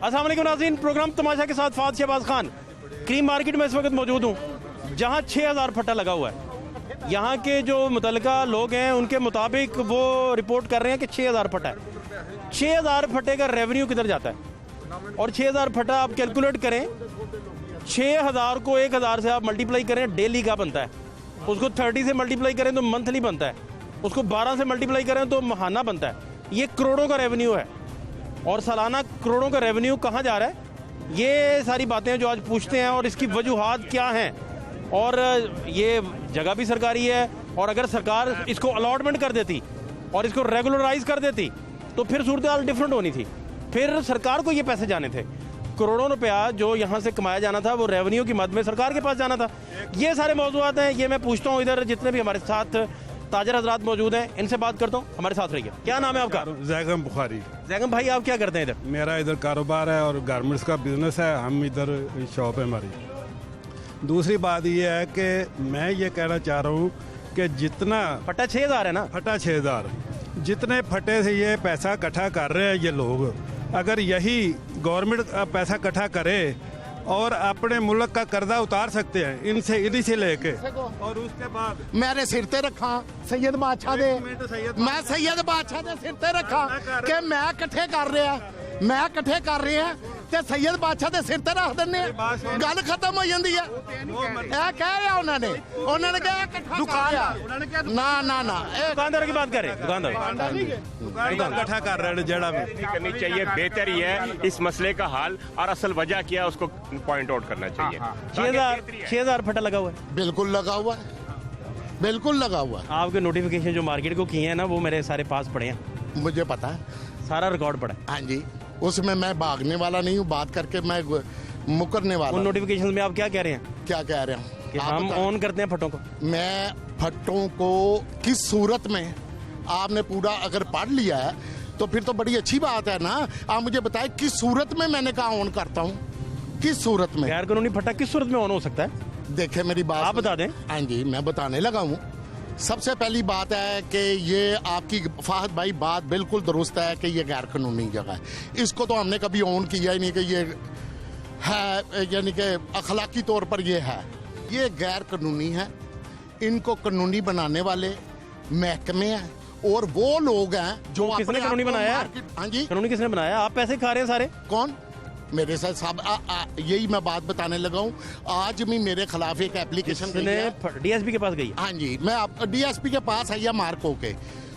अस्सलाम वालेकुम नाज़रीन, प्रोग्राम तमाशा के साथ फाद शहबाज खान क्रीम मार्केट में इस वक्त मौजूद हूँ, जहाँ 6000 फट्टा लगा हुआ है। यहाँ के जो मुतल्लिका लोग हैं उनके मुताबिक वो रिपोर्ट कर रहे हैं कि 6000 फट्टा है। 6000 फट्टे का रेवेन्यू किधर जाता है? और 6000 फट्टा आप कैलकुलेट करें, 6000 को 1000 से आप मल्टीप्लाई करें, डेली का बनता है। उसको 30 से मल्टीप्लाई करें तो मंथली बनता है, उसको 12 से मल्टीप्लाई करें तो महाना बनता है। ये करोड़ों का रेवेन्यू है और सालाना करोड़ों का रेवेन्यू कहाँ जा रहा है, ये सारी बातें जो आज पूछते हैं और इसकी वजूहात क्या हैं। और ये जगह भी सरकारी है, और अगर सरकार इसको अलॉटमेंट कर देती और इसको रेगुलराइज कर देती तो फिर सूरत हाल डिफरेंट होनी थी। फिर सरकार को ये पैसे जाने थे, करोड़ों रुपया जो यहाँ से कमाया जाना था वो रेवेन्यू की मद में सरकार के पास जाना था। ये सारे मौजूद हैं, ये मैं पूछता हूँ। इधर जितने भी हमारे साथ ताजर हजरात मौजूद हैं, इनसे बात करता हूँ। हमारे साथ रहिए। क्या नाम है आपका? जैगम बुखारी। जैगम भाई, आप क्या करते हैं इधर? मेरा इधर कारोबार है और गारमेंट्स का बिजनेस है, हम इधर शॉप है हमारी। दूसरी बात ये है कि मैं ये कहना चाह रहा हूँ कि जितना फट्टा 6000 है ना, फटा 6000, जितने फटे से ये पैसा इकट्ठा कर रहे हैं ये लोग, अगर यही गवर्नमेंट पैसा इकट्ठा करे और अपने मुल्क का कर्जा उतार सकते हैं इनसे, इन्हीं से लेके, और उसके बाद मेरे सिर ते रखा सैयद बादशाह दे, मैं सैयद बादशाह दे सिर ते रखा कि मैं इकट्ठे कर रहा, मैं इकट्ठे कर रहे हैं ते सैयद बादशाह दे सिर ते रख दिंने, गल खत्म हो जाती है। ਇਹ ਕਹਿ ਰਿਹਾ ਉਹਨਾਂ ਨੇ ਕਿਹਾ ਇਕੱਠਾ ਨਾ ਨਾ ਨਾ दुकानदार की बात कर रहे हैं, दुकानदार इकट्ठा कर रहे हैं जड़ा भी करनी चाहिए, बेहतर ही है इस मसले का हाल, और असल वजह क्या है उसको पॉइंट आउट करना चाहिए। 6000 फट्टा लगा हुआ है। बिल्कुल लगा हुआ है, बिल्कुल लगा हुआ है। आपके नोटिफिकेशन जो मार्केट को किए हैं ना, वो मेरे सारे पास पड़े हैं, मुझे पता है, सारा रिकॉर्ड पड़ा है। हाँ जी, उसमें मैं भागने वाला नहीं हूँ, बात करके मैं मुकरने वाला। उन नोटिफिकेशन में आप क्या कह रहे हैं? क्या कह रहे हैं कि हम ऑन करते हैं फट्टों को। मैं फट्टों को किस सूरत में, आपने पूरा अगर पढ़ लिया है तो फिर तो बड़ी अच्छी बात है ना। आप मुझे बताएं किस सूरत में मैंने कहा ऑन करता हूँ, किस सूरत में? गैर कानूनी फट्टा किस सूरत में ऑन हो सकता है? देखे मेरी बात, आप बता दें। हाँ जी, मैं बताने लगा हूँ। सबसे पहली बात है कि ये आपकी फाहद भाई बात बिल्कुल दुरुस्त है कि ये गैर कानूनी जगह है। इसको तो हमने कभी ऑन किया ही नहीं कि ये है, यानी कि अखलाकी तौर पर ये है, ये गैर कानूनी है। इनको कानूनी बनाने वाले महकमे हैं और वो लोग हैं जो किसने कानूनी बनाया? हाँ जी, कानूनी किसने बनाया? आप पैसे खा रहे हैं सारे। कौन? मेरे साथ साहब यही मैं बात बताने लगा हूँ। आज भी मेरे खिलाफ एक एप्लीकेशन डीएसपी के पास गई। हाँ जी, मैं आप डीएसपी के पास आई है मार्क होके,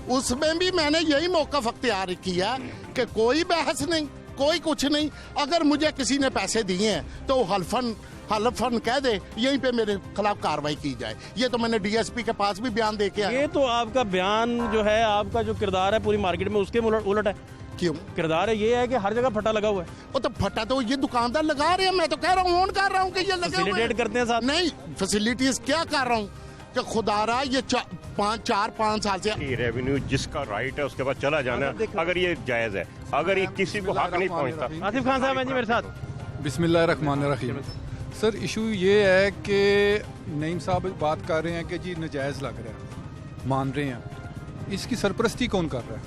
उसमें भी मैंने यही मौका अख्तियार किया कि कोई बहस नहीं, कोई कुछ नहीं। अगर मुझे किसी ने पैसे दिए हैं तो हल्फन कह दे, यहीं पे मेरे खिलाफ कार्रवाई की जाए। ये तो मैंने डीएसपी के पास भी बयान दे के आया। ये तो आपका बयान जो है, आपका जो किरदार है पूरी मार्केट में उसके उलट है। क्यों? किरदार है ये है कि हर जगह फटा लगा हुआ है। वो तो फटा तो ये दुकानदार लगा रहे हैं, मैं तो कह रहा हूँ ऑन कर रहा हूँ कि ये लगे हुए हैं। फैसिलिटेट करते हैं साथ। नहीं, फैसिलिटीज क्या कर रहा हूँ कि खुदारा ये 4-5 साल से रेवेन्यू जिसका राइट है उसके बाद चला जाना, अगर ये जायज है, अगर ये किसी को हक नहीं पहुंचता। आसिफ खान साहब हैं जी मेरे साथ। बिस्मिल्लाहिर्रहमानिर्रहीम। सर, इशू ये है कि नईम साहब बात कर रहे हैं कि जी नजायज़ लग रहा है, मान रहे हैं। इसकी सरपरस्ती कौन कर रहा है?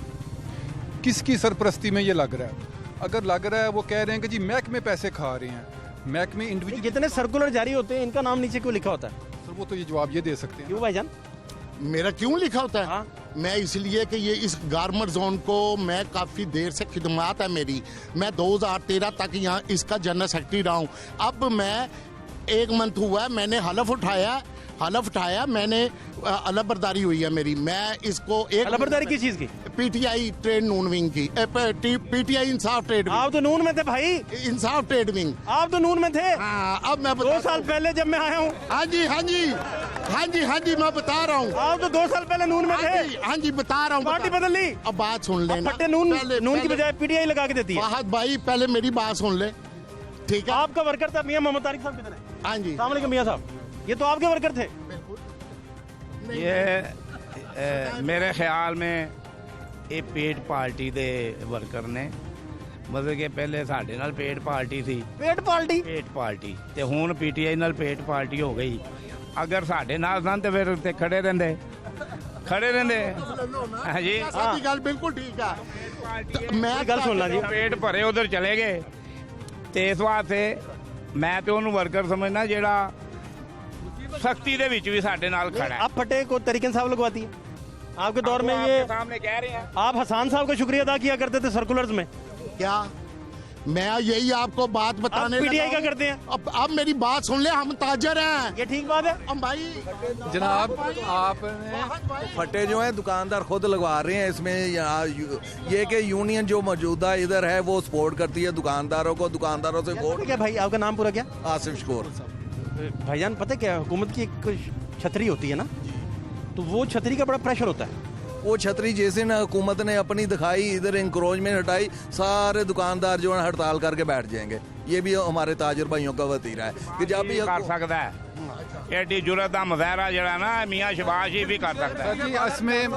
किसकी सरपरस्ती में ये लग रहा है? अगर लग रहा है, वो कह रहे हैं कि जी महकमे पैसे खा रहे हैं, महकमे इंडिविजुअल। जितने सर्कुलर जारी होते हैं इनका नाम नीचे क्यों लिखा होता है? सर, वो तो ये जवाब ये दे सकते हैं। क्यों भाईजान? मेरा क्यों लिखा होता है? हाँ? मैं इसलिए कि ये इस गारमेंट जोन को मैं काफ़ी देर से खिदमत है मेरी। मैं 2013 तक यहाँ इसका जनरल सेक्रेटरी रहा हूँ। अब मैं 1 मंथ हुआ है, मैंने हलफ उठाया, मैंने अलबरदारी हुई है मेरी। मैं इसको एक अलबरदारी किस चीज की? पीटीआई ट्रेड नून विंग की, पीटीआई इंसाफ ट्रेड विंग। आप तो नून में थे भाई। इंसाफ ट्रेड विंग। आप तो नून में थे। हाँ, अब मैं 2 साल पहले जब मैं आया हूँ। हाँ जी, मैं बता रहा हूँ। आप तो 2 साल पहले नून में थे। हाँ जी, बता रहा हूँ। पार्टी बदल ली। अब बात सुन लेना। फट्टे नून की बजाय पीटीआई लगा के देती है। फाहद भाई पहले मेरी बात सुन ले, ठीक है? आपका वर्कर था मियां मोहम्मद तारिक साहब किधर है? हाँ जी, अस्सलाम वालेकुम मियां साहब, ये तो आपके वर्कर थे। ये मेरे ख्याल में ये पेट पार्टी दे वर्कर ने, मतलब कि पहले साडे नाल पेट पार्टी थी, पेट पार्टी ते हुण पीटीआई नाल पेट पार्टी हो गई। अगर साडे नाल सन ते फिर ते खड़े रहंदे। हाँ जी, गल बिल्कुल ठीक है। मैं गल सुनना जी। पेट भरे उधर चले गए ਤੇ ਇਸ ਵਾਸਤੇ ਮੈਂ ਤੇ ਉਹਨੂੰ ਵਰਕਰ ਸਮਝਣਾ ਜਿਹੜਾ सख्ती ਦੇ ਵਿੱਚ ਵੀ ਸਾਡੇ ਨਾਲ खड़ा है। अब फटे को तरीके साहब लगवाती है आपके दौर में ये सामने कह रहे हैं आप हसान साहब का शुक्रिया अदा किया करते थे सर्कुलर्स में, क्या मैं यही आपको बात आप बताने पीटीआई लगा का हूं। करते हैं, अब मेरी बात सुन ले, हम ताजर हैं। ये ठीक बात है। हम भाई जनाब आपने फटे जो है दुकानदार खुद लगवा रहे हैं इसमें। ये कि यूनियन जो मौजूदा इधर है वो सपोर्ट करती है दुकानदारों को, दुकानदारों से वोट। क्या भाई आपका नाम पूरा क्या? आसिफ शकूर। भाईजान पता है क्या, हुकूमत की एक छतरी होती है ना, तो वो छतरी का बड़ा प्रेशर होता है। वो छतरी जैसे ना हुकूमत ने अपनी दिखाई, इधर इंक्रोचमेंट हटाई, सारे दुकानदार जो है हड़ताल करके बैठ जाएंगे। ये भी हमारे ताजर भाइयों का वतीरा है कि जब भी कर सकता है एडी जुरत का मुजाहरा जरा ना मियां शबाश ही भी कर सकता है। सर जी इसमें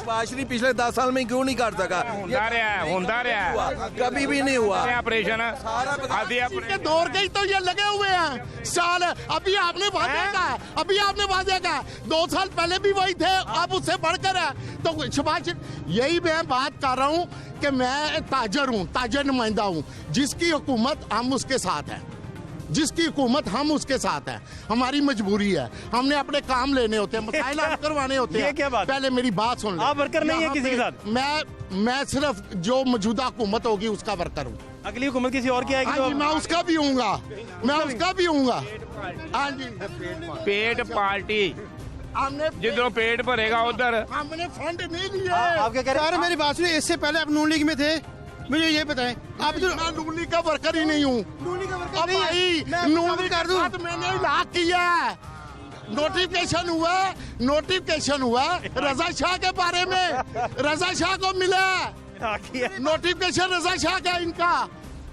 बाशरी पिछले 10 साल में क्यों नहीं कर सका? होंदा रहा है कभी भी नहीं हुआ। ऑपरेशन के दौर के ही तो ये लगे हुए हैं साल। अभी आपने वादे का 2 साल पहले भी वही थे, अब उससे बढ़कर है। तो शबाश, यही मैं बात कर रहा हूँ कि मैं ताजर नुमाइंदा हूँ। जिसकी हुकूमत हम उसके साथ हैं, जिसकी हुकूमत हम उसके साथ है। हमारी मजबूरी है, हमने अपने काम लेने होते हैं, मसाइल हल करवाने होते ये हैं। क्या बात? पहले मेरी बात सुन ले। आप वर्कर नहीं है यहाँ किसी के पे साथ? मैं सिर्फ जो मौजूदा हुकूमत होगी उसका वर्कर हूँ। अगली हुकूमत किसी और की आएगी हाँ तो जी, मैं उसका भी हूँगा, मैं उसका भी हूँगा। हाँ जी, पेट पार्टी हमने जिधरों पेट भरेगा उधर हमने फंड नहीं लिए। आप क्या कह रहे हैं? सर मेरी बात सुनिए, इससे पहले आप नून लीग में थे, मुझे ये बताएं। आप तो मैं नून लीग का वर्कर ही नहीं हूँ। नून लीग का वर्कर अब नहीं है। भाई मैं आपको नून खबर लीग कर के दूं। साथ मैंने इलाक किया है। नोटिफिकेशन हुआ रजा शाह के बारे में, रजा शाह को मिला नोटिफिकेशन रजा शाह का, इनका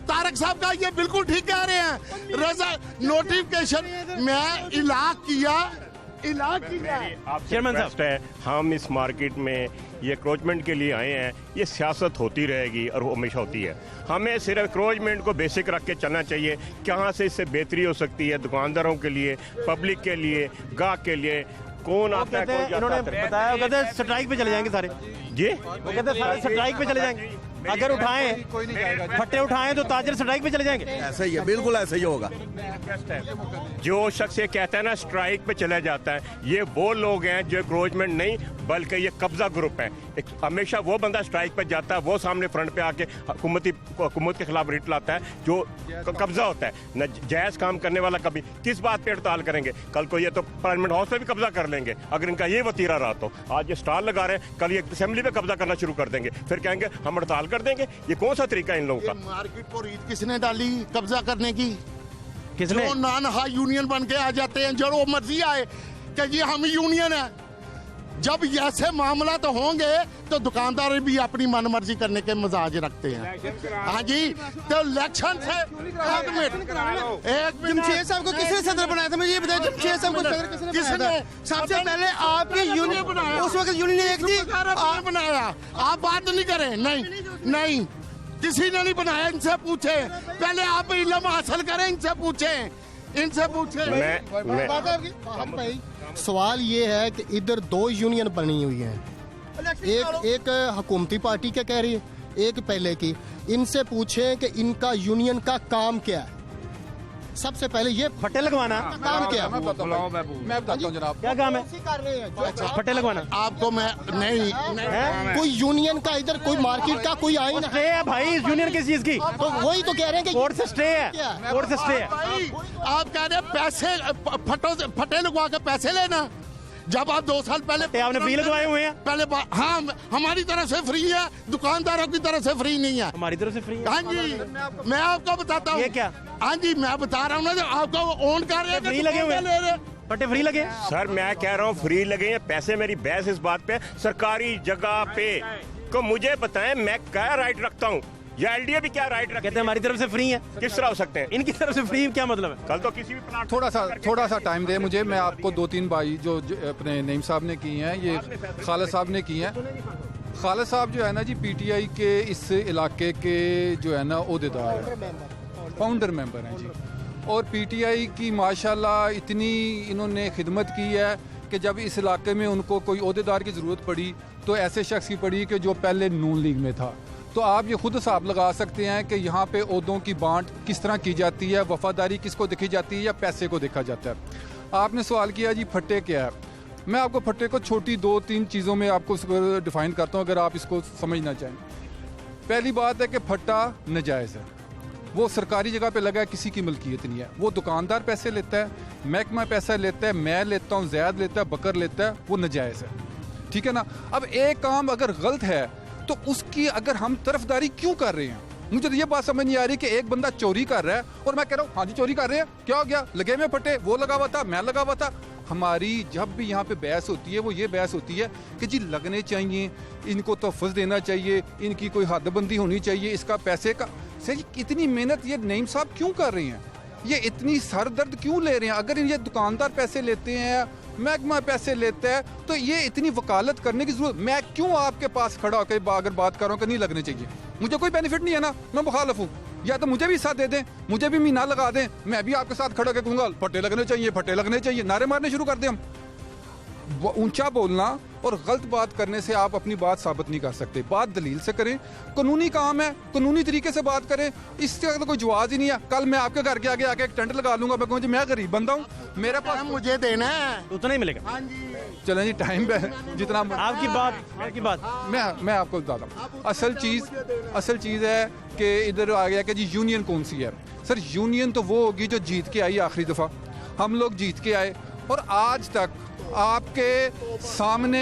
तारक साहब का। ये बिल्कुल ठीक कह रहे हैं, रजा नोटिफिकेशन मैं इलाक किया। चेयरमैन साहब, है हम इस मार्केट में ये क्रोचमेंट के लिए आए हैं। ये सियासत होती रहेगी और वो हमेशा होती है। हमें सिर्फ क्रोचमेंट को बेसिक रख के चलना चाहिए। कहाँ से इससे बेहतरी हो सकती है दुकानदारों के लिए, पब्लिक के लिए, गाहक के लिए। कौन आता है, कौन इन्होंने जाता है। बताया, वो कहते हैं स्ट्राइक पे चले जाएंगे सारे। जी वो कहते हैं सारे स्ट्राइक पे चले जाएंगे। अगर उठाएं, फट्टे उठाएं तो ताजर स्ट्राइक पे चले जाएंगे। ऐसा ही है, बिल्कुल ऐसा ही होगा। जो शख्स ये कहता है ना स्ट्राइक पे चला जाता है, ये वो लोग हैं जो क्रोचमेंट नहीं बल्कि ये कब्जा ग्रुप है। हमेशा वो बंदा स्ट्राइक पे जाता है, वो सामने फ्रंट पे आके हुकूमत के खिलाफ रिट लाता है जो कब्जा होता है। न जायज काम करने वाला कभी किस बात पे हड़ताल करेंगे? कल को ये तो पार्लियामेंट हाउस पे भी कब्जा कर लेंगे अगर इनका ये वतीरा रहा तो। आज ये स्टॉल लगा रहे हैं, कल ये असेंबली पे कब्जा करना शुरू कर देंगे, फिर कहेंगे हम हड़ताल कर देंगे। ये कौन सा तरीका है इन लोगों का? मार्केट को रीत किसने डाली कब्जा करने की? किसने? जो नॉन हाई यूनियन बन के आ जाते हैं, जो मर्जी आए कि जी हम यूनियन है। जब ऐसे मामला तो होंगे तो दुकानदार भी अपनी मन मर्जी करने के मिजाज रखते हैं। हाँ जी, तो इलेक्शन से एक मिनट जमशेद साहब को किसने सदर बनाया था, मुझे ये बताया। जमशेद साहब को सदर किसने बनाया था? सबसे पहले आपके यूनियन बनाया, उस वक्त यूनियन एक थी। आपने बनाया। आप बात नहीं करें, नहीं किसी ने नहीं बनाया। इनसे पूछे, पहले आप इल्म हासिल करें, इनसे पूछे। मैं सवाल ये है कि इधर 2 यूनियन बनी हुई हैं, एक हुकूमती पार्टी क्या कह रही है, एक पहले की। इनसे पूछें कि इनका यूनियन का काम क्या है। सबसे पहले ये फट्टे लगवाना काम क्या है? मैं बताता हूँ जनाब। क्या काम है? फट्टे लगवाना। आपको मैं नहीं कोई यूनियन का इधर कोई मार्केट का कोई आइन है स्टे है भाई इस यूनियन किस चीज की? तो वही तो कह रहे हैं कि कोर्ट से स्टे है, क्या? कोर्ट से स्टे है। भाई आप कह रहे हैं पैसे फटे लगवा के पैसे लेना। जब आप 2 साल पहले आपने फ्री लगवाए हुए हैं। पहले हाँ, हमारी तरफ से फ्री है, दुकानदारों की तरफ से फ्री नहीं है। हमारी तरफ से फ्री है। हाँ जी, मैं आपको बताता हूँ। ये क्या? हाँ जी, मैं बता रहा हूँ ना, जो आपको ओन कर रहे हैं, फ्री लगे हुए हैं। फट्टे फ्री लगे। सर मैं कह रहा हूँ फ्री लगे हैं पैसे। मेरी बहस इस बात पे, सरकारी जगह पे को मुझे बताएं मैं क्या राइट रखता हूँ या एलडीए भी क्या राइट रखते कहते हैं हमारी तरफ से फ्री है। किस तरह हो सकते हैं? इनकी तरफ से फ्री क्या मतलब है? कल तो किसी भी प्लाट थोड़ा सा टाइम दे मुझे। मैं आपको 2-3 भाई जो अपने नईम साहब ने की हैं, ये खालिद साहब ने की हैं। खालिद साहब जो है ना जी पीटीआई के इस इलाके के जो है ना ओहदेदार हैं, फाउंडर मेंबर हैं जी। और पीटीआई की माशाल्लाह इतनी इन्होंने खिदमत की है कि जब इस इलाके में उनको कोई ओहदेदार की ज़रूरत पड़ी तो ऐसे शख्स की पड़ी कि जो पहले नून लीग में था। तो आप ये खुद हिसाब लगा सकते हैं कि यहाँ पे ओहदों की बांट किस तरह की जाती है, वफादारी किसको देखी जाती है या पैसे को देखा जाता है। आपने सवाल किया जी फट्टे क्या है। मैं आपको फट्टे को छोटी 2-3 चीज़ों में आपको डिफ़ाइन करता हूँ अगर आप इसको समझना चाहें। पहली बात है कि फट्टा नाजायज़ है, वो सरकारी जगह पे लगा है, किसी की मलकियत नहीं है। वो दुकानदार पैसे लेता है, महकमा पैसा लेता है, मैं लेता हूँ, ज़ैद लेता है, बकर लेता है, वो नाजायज़ है, ठीक है ना। अब एक काम अगर गलत है तो उसकी अगर हम तरफदारी क्यों कर रहे हैं? मुझे तो ये बात समझ नहीं आ रही कि एक बंदा चोरी कर रहा है और मैं कह रहा हूँ हाँ जी चोरी कर रहे हैं, क्या हो गया, लगे में फटे, वो लगा हुआ था, मैं लगा हुआ था। हमारी जब भी यहाँ पे बहस होती है वो ये बहस होती है कि जी लगने चाहिए, इनको तोहफ़्ज़ देना चाहिए, इनकी कोई हदबंदी होनी चाहिए, इसका पैसे का। सर इतनी मेहनत ये नईम साहब क्यों कर रहे हैं, ये इतनी सर दर्द क्यों ले रहे हैं? अगर ये दुकानदार पैसे लेते हैं, महकमा पैसे लेता है, तो ये इतनी वकालत करने की जरूरत, मैं क्यों आपके पास खड़ा होकर अगर बात कर रहा हूँ कि नहीं लगने चाहिए, मुझे कोई बेनिफिट नहीं है ना, मैं मुखालफ हूँ, या तो मुझे भी साथ दे दें, मुझे भी महीना लगा दें, मैं भी आपके साथ खड़ा होकर कहूँगा फटे लगने चाहिए, फटे लगने चाहिए, नारे मारने शुरू कर दें हम। ऊंचा बोलना और गलत बात करने से आप अपनी बात साबित नहीं कर सकते। बात दलील से करें, कानूनी काम है, कानूनी तरीके से बात करें, इससे तो कोई जवाब ही नहीं है। कल मैं आपके घर के आगे आके एक टेंट लगा लूंगा, मैं कहूँ जी मैं गरीब बंदा हूँ, मेरे पास मुझे देना है, उतना ही मिलेगा। हाँ जी चलें जी टाइम पे जितना आपकी बात मैं आपको बताता हूँ। असल चीज़ है कि इधर आ गया कि जी यूनियन कौन सी है। सर यूनियन तो वो होगी जो जीत के आई आखिरी दफ़ा, हम लोग जीत के आए और आज तक आपके सामने,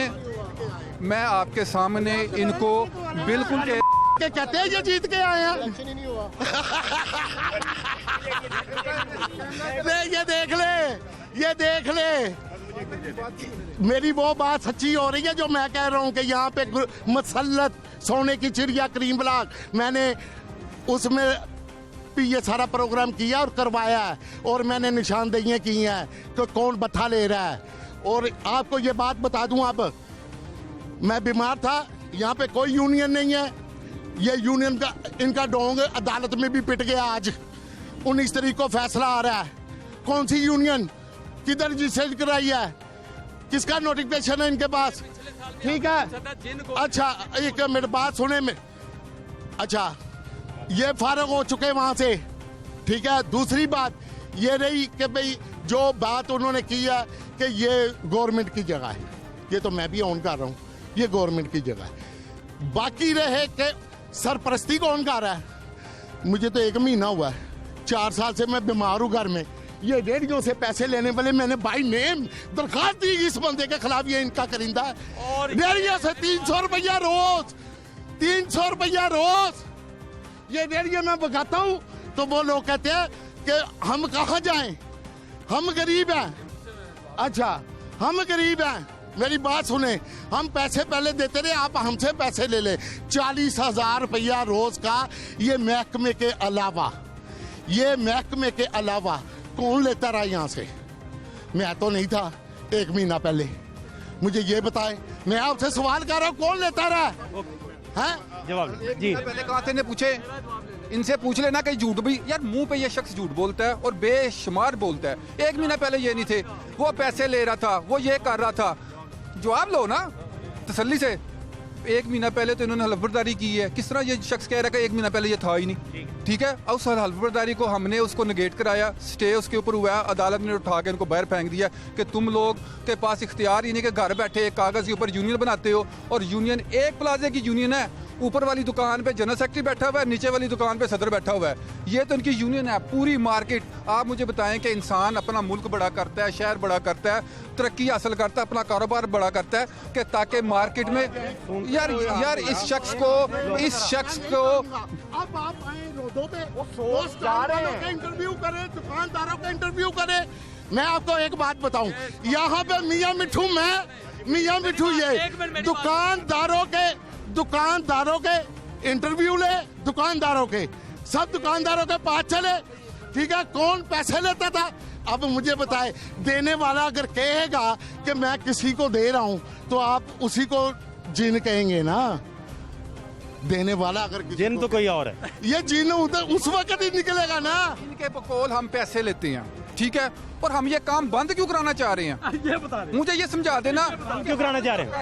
मैं आपके सामने इनको बिल्कुल के कहते हैं ये जीत के आए हैं। ये देख ले मेरी वो बात सच्ची हो रही है जो मैं कह रहा हूँ कि यहाँ पे मसल्लत सोने की चिड़िया क्रीम ब्लॉक, मैंने उसमें भी ये सारा प्रोग्राम किया और करवाया है और मैंने निशानदेहियाँ की हैं कि कौन बथा ले रहा है। और आपको ये बात बता दूं, अब मैं बीमार था, यहाँ पे कोई यूनियन नहीं है, ये यूनियन का इनका डोंग अदालत में भी पिट गया। आज 19 तारीख को फैसला आ रहा है, कौन सी यूनियन किधर रजिस्टर कराई है, किसका नोटिफिकेशन है इनके पास, ठीक है। अच्छा एक मेरी बात सुने में, अच्छा ये फारग हो चुके वहां से, ठीक है। दूसरी बात ये रही कि भाई जो बात उन्होंने की है कि ये गवर्नमेंट की जगह है, ये तो मैं भी ऑन कर रहा हूँ, ये गवर्नमेंट की जगह है। बाकी रहे कि सरपरस्ती कौन कर रहा है, मुझे तो 1 महीना हुआ है, 4 साल से मैं बीमार हूँ घर में। ये रेडियो से पैसे लेने वाले, मैंने बाई नेम दरखास्त दी इस बंदे के खिलाफ, ये इनका करिंदा है। रेडियो से 300 रुपया रोज, 300 रुपया रोज ये रेडियो में बगाता हूँ, तो वो लोग कहते हैं कि हम कहाँ जाएं, हम गरीब हैं। अच्छा हम गरीब हैं, मेरी बात सुने, हम पैसे पहले देते रहे, आप हमसे पैसे ले ले। 40,000 रुपया रोज का, ये महकमे के अलावा, ये महकमे के अलावा कौन लेता रहा यहाँ से? मैं तो नहीं था 1 महीना पहले, मुझे ये बताएं, मैं आपसे सवाल कर रहा हूँ, कौन लेता रहा है? जवाब जी। पहले कहा थे ने पूछे, इनसे पूछ लेना कहीं झूठ भी, यार मुंह पे ये शख्स झूठ बोलता है और बेशुमार बोलता है। 1 महीना पहले ये नहीं थे, वो पैसे ले रहा था, वो ये कर रहा था, जवाब लो ना तसल्ली से। 1 महीना पहले तो इन्होंने हलफबरदारी की है, किस तरह ये शख्स कह रहा है कि 1 महीना पहले ये था ही नहीं, ठीक है। और उस हलफबरदारी को हमने उसको नेगेट कराया, स्टे उसके ऊपर हुआ, अदालत ने उठा के इनको बाहर फेंक दिया कि तुम लोग के पास इख्तियार ही नहीं कि घर बैठे एक कागज़ के ऊपर यूनियन बनाते हो, और यूनियन एक प्लाजे की यूनियन है, ऊपर वाली दुकान पे जनरल सेक्रेटरी बैठा हुआ है, नीचे वाली दुकान पे सदर बैठा हुआ है, ये तो इनकी यूनियन है। पूरी मार्केट, आप मुझे बताएं कि इंसान अपना मुल्क बड़ा करता है, शहर बड़ा करता है, तरक्की हासिल करता है, अपना कारोबार बड़ा करता है कि ताकि मार्केट में यार इस शख्स को अब आप आए रोडों पे, इंटरव्यू करें, दुकानदारों का इंटरव्यू करें। मैं आपको एक बात बताऊं, यहाँ पे मियाँ मिठू ये दुकानदारों के इंटरव्यू ले, दुकानदारों के सब दुकानदारों के पास चले, ठीक है। कौन पैसे लेता था? अब मुझे बताए, देने वाला अगर कहेगा कि मैं किसी को दे रहा हूं तो आप उसी को जिन कहेंगे ना, देने वाला अगर जिन तो कोई और है, ये जिन उस वक्त ही निकलेगा ना। इनके बकौल हम पैसे लेते हैं, ठीक है, और हम ये काम बंद क्यों कराना चाह रहे हैं? ये बता रहे, मुझे ये समझा देना। क्यों कराना चाह रहे हैं?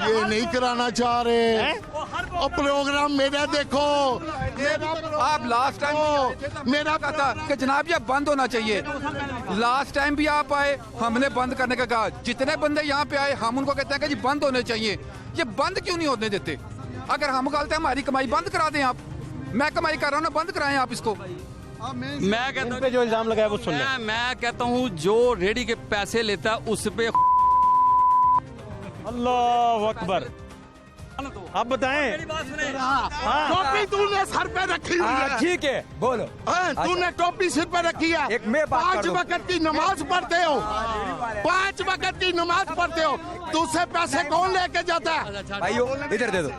ये नहीं कराना चाह रहे। और प्रोग्राम मेरा देखो, आप लास्ट टाइम मेरा था कि जनाब ये बंद होना चाहिए। लास्ट टाइम भी आप आए, हमने बंद करने का कहा। जितने बंदे यहाँ पे आए हम उनको कहते हैं कि जी बंद होने चाहिए। ये बंद क्यों नहीं होने देते? अगर हम गलत है, हमारी कमाई बंद करा दें आप। मैं कमाई कर रहा हूँ ना, बंद कराएं आप इसको। मैं कहता इन पे जो इल्जाम लगाया वो सुन लें। मैं कहता हूँ जो रेडी के पैसे लेता है उस पे अल्लाह अकबर। आप बताएं। टोपी तूने सर पे रखी हुई है। ठीक है, बोलो। तूने टोपी सिर पे रखी है। एक मैं बात 5 वक्त की नमाज पढ़ते हो, 5 वक्त की नमाज पढ़ते हो, तुझसे पैसे कौन लेके जाता है? भाइयों इधर दे दो।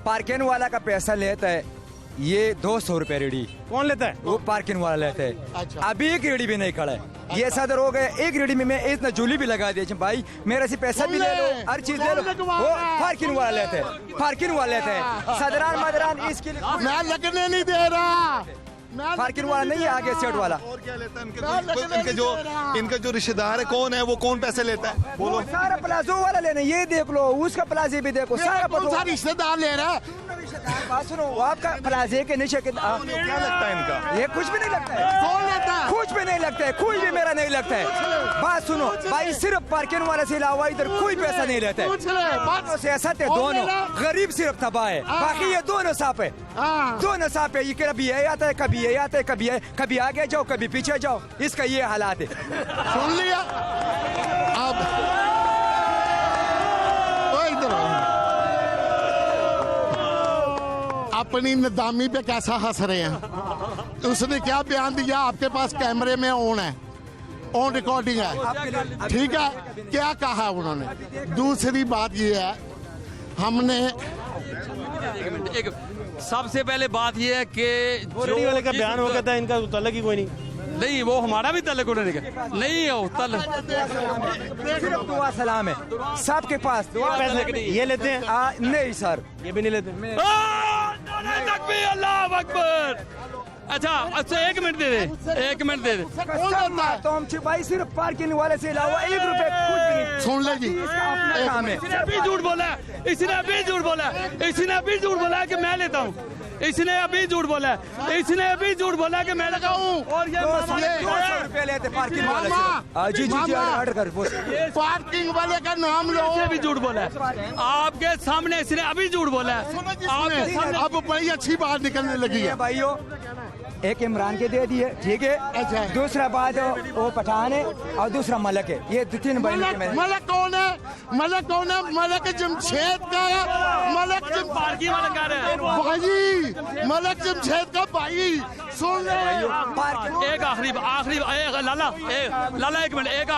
पार्किंग वाला का पैसा लेता है ये 200 रुपए रेडी। कौन लेता है? वो पार्किंग वाला लेता है। अच्छा। अभी एक रेडी भी नहीं खड़ा है। ये सदर हो गए, एक रेडी में मैं इतना जूली भी लगा दिया भाई, मेरे से पैसा भी ले लो, हर चीज ले लो। वो पार्किंग वाला लेते हैं, पार्किंग वाला लेते हैं। सदरान मदरान इसके लिए मैं लगने नहीं दे रहा। पार्किंग वाला नहीं है, आगे सेट वाला। और क्या लेता है? इनके जो रिश्तेदार है कौन है, वो कौन पैसे लेता है? बोलो। सारा प्लाजो वाला लेना, ये देख लो, उसका प्लाजे भी देखो, सारा कौन सा रिश्तेदार ले रहा है? बात सुनो, आपका प्लाजे के नीचे क्या लगता है इनका? ये कुछ भी नहीं लगता है। कौन लेता है? कुछ भी नहीं लगता है, कोई भी मेरा नहीं लगता है। बात सुनो भाई, सिर्फ पार्किंग वाले से अलावा इधर कोई पैसा नहीं लेता है। दोनों सियासत है, दोनों गरीब सिर्फ तबाह है, बाकी ये दोनों साफ है, दोनों साफ है। ये कभी ये आता है, कभी ये आता है, कभी आगे जाओ, कभी पीछे जाओ, इसका ये हालात है। सुन लिया? अब इधर अपनी नदामी पे कैसा हंस रहे हैं? उसने क्या बयान दिया? आपके पास कैमरे में ऑन है, ऑन रिकॉर्डिंग है, ठीक है? क्या कहा उन्होंने? दूसरी बात ये है, हमने सबसे पहले बात यह है कि रेडी वाले का बयान हो गया था, इनका तल्लक ही कोई नहीं। वो हमारा भी तल्लक उन्होंने नहीं हो तल्लक। सिर्फ दुआ सलाम है सबके पास। दुआ पैसे ये लेते हैं? नहीं सर, ये भी नहीं लेते। तकबीर, अल्लाह अकबर। अच्छा 1 मिनट दे दे, 1 मिनट दे दे। तो हम भाई सिर्फ पार्किंग वाले से अलावा 1 रुपए कुछ भी नहीं। सुन ले जी, अपना काम है। इसने अभी झूठ बोला है, इसने अभी झूठ बोला है, इसने अभी झूठ बोला है कि मैं लेता हूँ। इसने अभी झूठ बोला है, इसने अभी झूठ बोला कि मैं लगाऊं। और ये 200 रुपए लेते पार्किंग वाले से। जी जी जी, ऑर्डर कर। पार्किंग वाले का नाम लो। इसने भी झूठ बोला है आपके सामने, इसने अभी झूठ बोला है आपके सामने। अब बड़ी अच्छी बात निकलने लगी है भाइयों। एक इमरान के दे दिए, ठीक है। अच्छा। दूसरा बात वो पठान है और दूसरा मलक है। ये 3 भाई। मलक कौन है? मलक कौन है? मलक जमशेद का है। मलक पार्किंग वाला कह रहे हैं भाई, मलक जमशेद का भाई। सुन रहे? एक आखिरी लाला 1 मिनट, एक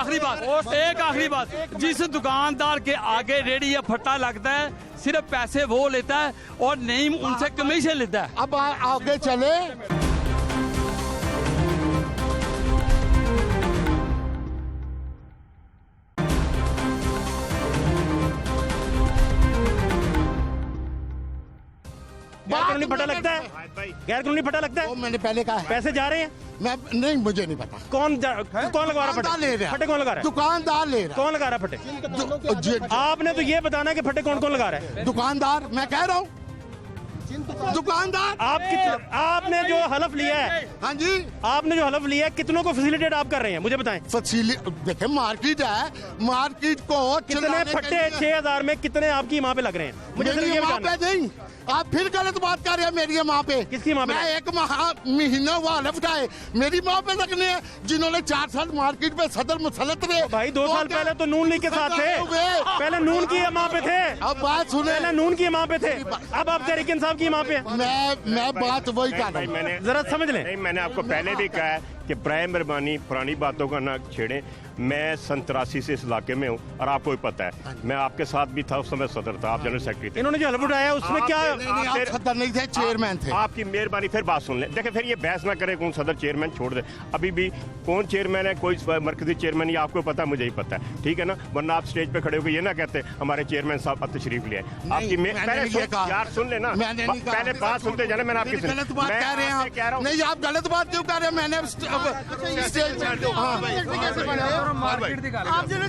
आखिरी बात। जिस दुकानदार के आगे रेडी या फट्टा लगता है, सिर्फ पैसे वो लेता है और नईम उनसे कमीशन लेता है। अब आगे चले। गैर कानूनी फटा लगता है, गैर कानूनी फटा लगता है। मैंने पहले कहा है। पैसे जा रहे हैं? मैं नहीं, मुझे नहीं पता कौन लगा रहा फटे? फटे कौन लगा रहा है? दुकानदार ले रहा। कौन लगा रहा फटे? आपने तो ये बताना है कि फटे कौन लगा रहा है। दुकानदार, मैं कह रहा हूँ दुकानदार। आपने जो हलफ लिया है, हाँ जी, आपने जो हलफ लिया है, कितनों को फैसिलिटेट आप कर रहे हैं, मुझे बताएं। देखिए मार्केट है, मार्केट को कितने फट्टे 6000 में कितने आपकी माँ पे लग रहे हैं? मुझे ये बताना। नहीं, आप फिर गलत बात कर रहे हैं मेरी माँ पे। किसकी माँ पे? मैं 1 महीना हुआ हलफ उठाए, मेरी माँ पे लगने हैं, जिन्होंने 4 साल मार्केट में सदर मुसलत रहे। भाई 2 साल पहले तो नून लीग के साथ थे, पहले नून की माँ पे थे। अब बात सुने, पहले नून की माँ पे थे, अब आप तहरीक इंसाफ की माँ पे। मैं बात वही कर रहा हूँ, जरा समझ लें। नहीं, मैंने आपको पहले भी कहा है कि बराए मेहरबानी पुरानी बातों का ना छेड़ें। मैं 83 से इस इलाके में हूँ और आपको भी पता है, मैं आपके साथ भी था, उस समय सदर था, आप जनरल सेक्रेटरी थे। इन्होंने जो हलफ उठाया उसमें क्या? आप सदर नहीं थे, चेयरमैन थे। आपकी मेहरबानी, फिर बात सुन ले। देखिए, फिर ये बहस ना करे कौन सदर चेयरमैन, छोड़ दे। अभी भी कौन चेयरमैन है, कोई मरकजी चेयरमैन, ये आपको पता, मुझे ही पता है, ठीक है ना? वरना आप स्टेज पे खड़े होकर ये ना कहते हमारे चेयरमैन साहब तशरीफ ले आए। आपकी यार सुन लेना, पहले बात सुनते जाना। मैंने आपकी गलत बात कह रहे हैं। नहीं, आप गलत बात क्यों कह रहे हैं? मैंने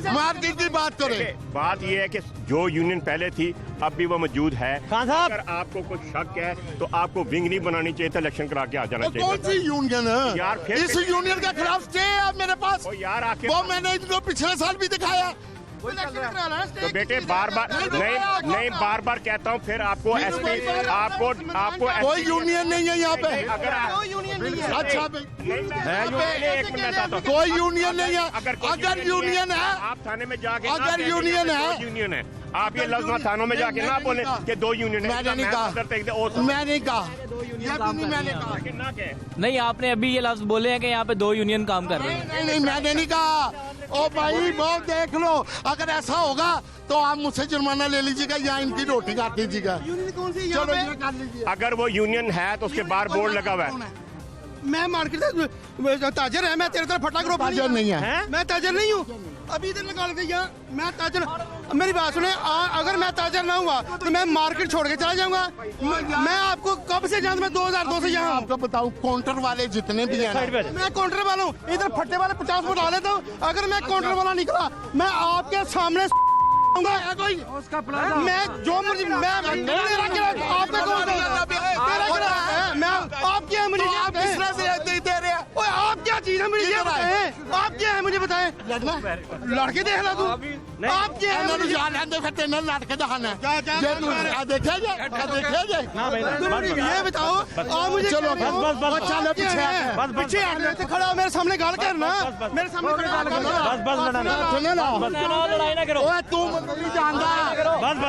मार्केट की बात करें। बात ये है कि जो यूनियन पहले थी अब भी वो मौजूद है। खान साहब, अगर आपको कुछ शक है तो आपको विंग नहीं बनानी चाहिए था, इलेक्शन करा के आ जाना चाहिए। कौन सी यूनियन है यार फिर इस यूनियन के खिलाफ स्टे है मेरे पास। यार आके वो मैंने इनको पिछले साल भी दिखाया। तो बेटे बार बार नहीं बार बार कहता हूँ फिर आपको एसपी आपको कोई यूनियन नहीं है यहाँ पे। अगर अच्छा एक मिनट आता हूँ। कोई यूनियन नहीं है। अगर यूनियन है आप थाने में जाके अगर यूनियन है यूनियन है आप ये लफ्ज थानों में जाके ना बोले कि 2 यूनियन है। मैंने नहीं कहा नहीं, आपने अभी ये लफ्ज बोले हैं कि यहाँ पे 2 यूनियन काम कर रहे हैं। नहीं मैंने नहीं कहा। ओ भाई वो देख लो, अगर ऐसा होगा तो आप मुझसे जुर्माना ले लीजिएगा या इनकी रोटी काट लीजिएगा। चलो ये कर लीजिए। अगर वो यूनियन है तो उसके बाहर बोर्ड लगा हुआ है। मैं मार्केट ताजर है, मैं तेरे तरफ फटा ग्रुप ताजर नहीं है। मैं ताजर नहीं हूँ। अभी इधर लगा लेते यहाँ मैं ताजर। मेरी बात सुने, अगर मैं ताजर ना हुआ तो मैं मार्केट छोड़ के चला जाऊंगा। मैं आपको कब से जानता, मैं 2002 से यहाँ आपको बताऊँ काउंटर वाले जितने भी हैं, मैं काउंटर वाला हूँ। इधर फट्टे वाले 50 फुट डाल लेता हूँ। अगर मैं काउंटर वाला निकला मैं आपके सामने कोई मैं जो मुझे मैं आपका कौन मैं आप क्या है मुझे आप क्या चीज है मुझे क्या बताएं? आप क्या है मुझे बताएं? लड़के देख ला तू आप क्या है लड़के दिखाना है ये बताओ आप मुझे। चलो पीछे खड़ा मेरे सामने गाल करना, मेरे सामने लड़ाई ना करो। तू नहीं जानता बस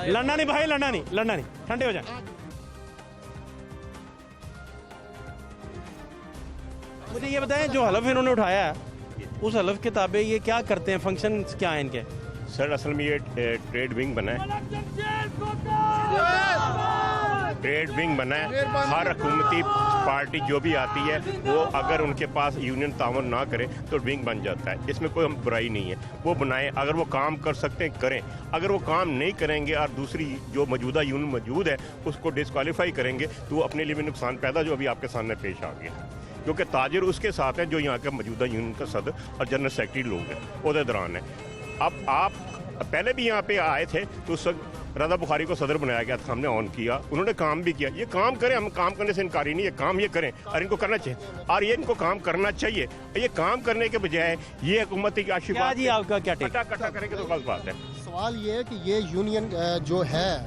लड़ना नहीं भाई, लड़ना नहीं, ठंडे हो जाए। मुझे ये बताएं जो हलफ इन्होंने उठाया है उस हलफ के ताबे ये क्या करते हैं, फंक्शन क्या है इनके? सर असल में ये ट्रेड विंग बना है, ट्रेड विंग बना है। हर हुकूमती पार्टी जो भी आती है वो अगर उनके पास यूनियन तावन ना करे तो विंग बन जाता है। इसमें कोई बुराई नहीं है, वो बनाए। अगर वो काम कर सकते हैं करें, अगर वो काम नहीं करेंगे और दूसरी जो मौजूदा यूनियन मौजूद है उसको डिस्क्वालीफाई करेंगे तो वो अपने लिए भी नुकसान पैदा जो अभी आपके सामने पेश आ गया। क्योंकि ताजिर उसके साथ है जो यहाँ का मौजूदा यूनियन का सदर और जनरल सेक्रेटरी लोग हैं, उहदे दौरान है। अब आप पहले भी यहाँ पे आए थे तो उस वक्त रज़ा बुखारी को सदर बनाया गया था, हमने ऑन किया, उन्होंने काम भी किया। ये काम करें, हम काम करने से इनकारी नहीं है, काम ये करें और इनको करना चाहिए और ये इनको काम करना चाहिए। ये काम करने के बजाय ये हुकूमत की आशीर्वाद जी आपका क्या इकट्ठा करेंगे तो गलत बात है। सवाल ये है कि ये यूनियन जो है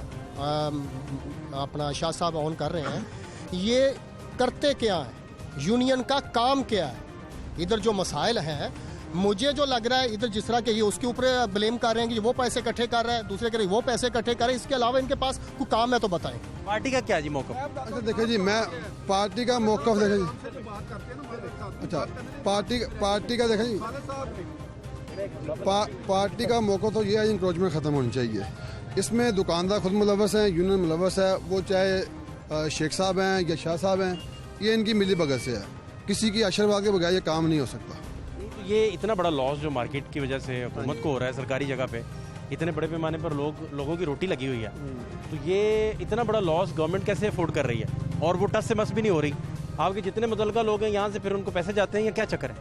अपना शाह साहब ऑन कर रहे हैं, ये करते क्या है, यूनियन का काम क्या है? इधर जो मसाइल हैं मुझे जो लग रहा है इधर जिस तरह के ये उसके ऊपर ब्लेम कर रहे हैं कि वो पैसे इकट्ठे कर रहा है, दूसरे कह रहे वो पैसे इकट्ठे कर रहे हैं, इसके अलावा इनके पास कोई काम है तो बताएं। पार्टी का क्या जी मौक़िफ़? अच्छा देखिए जी, मैं पार्टी का मौक़िफ़ देखें जी। अच्छा पार्टी का देखें जी, पार्टी का मौक़िफ़ तो ये है इंक्रोचमेंट ख़त्म होनी चाहिए। इसमें दुकानदार खुद मुलव्वस हैं, यूनियन मुलव्वस है, वो चाहे शेख साहब हैं या शाह साहब हैं, ये इनकी मिली भगत से है। किसी की आशीर्वाद के बगैर ये काम नहीं हो सकता। ये इतना बड़ा लॉस जो मार्केट की वजह से हुकूमत को हो रहा है, सरकारी जगह पे इतने बड़े पैमाने पर लोगों की रोटी लगी हुई है, तो ये इतना बड़ा लॉस गवर्नमेंट कैसे अफोर्ड कर रही है? और वो टस से मस भी नहीं हो रही। आपके जितने मुतल्लिका लोग हैं यहाँ से फिर उनको पैसे जाते हैं या क्या चक्कर है?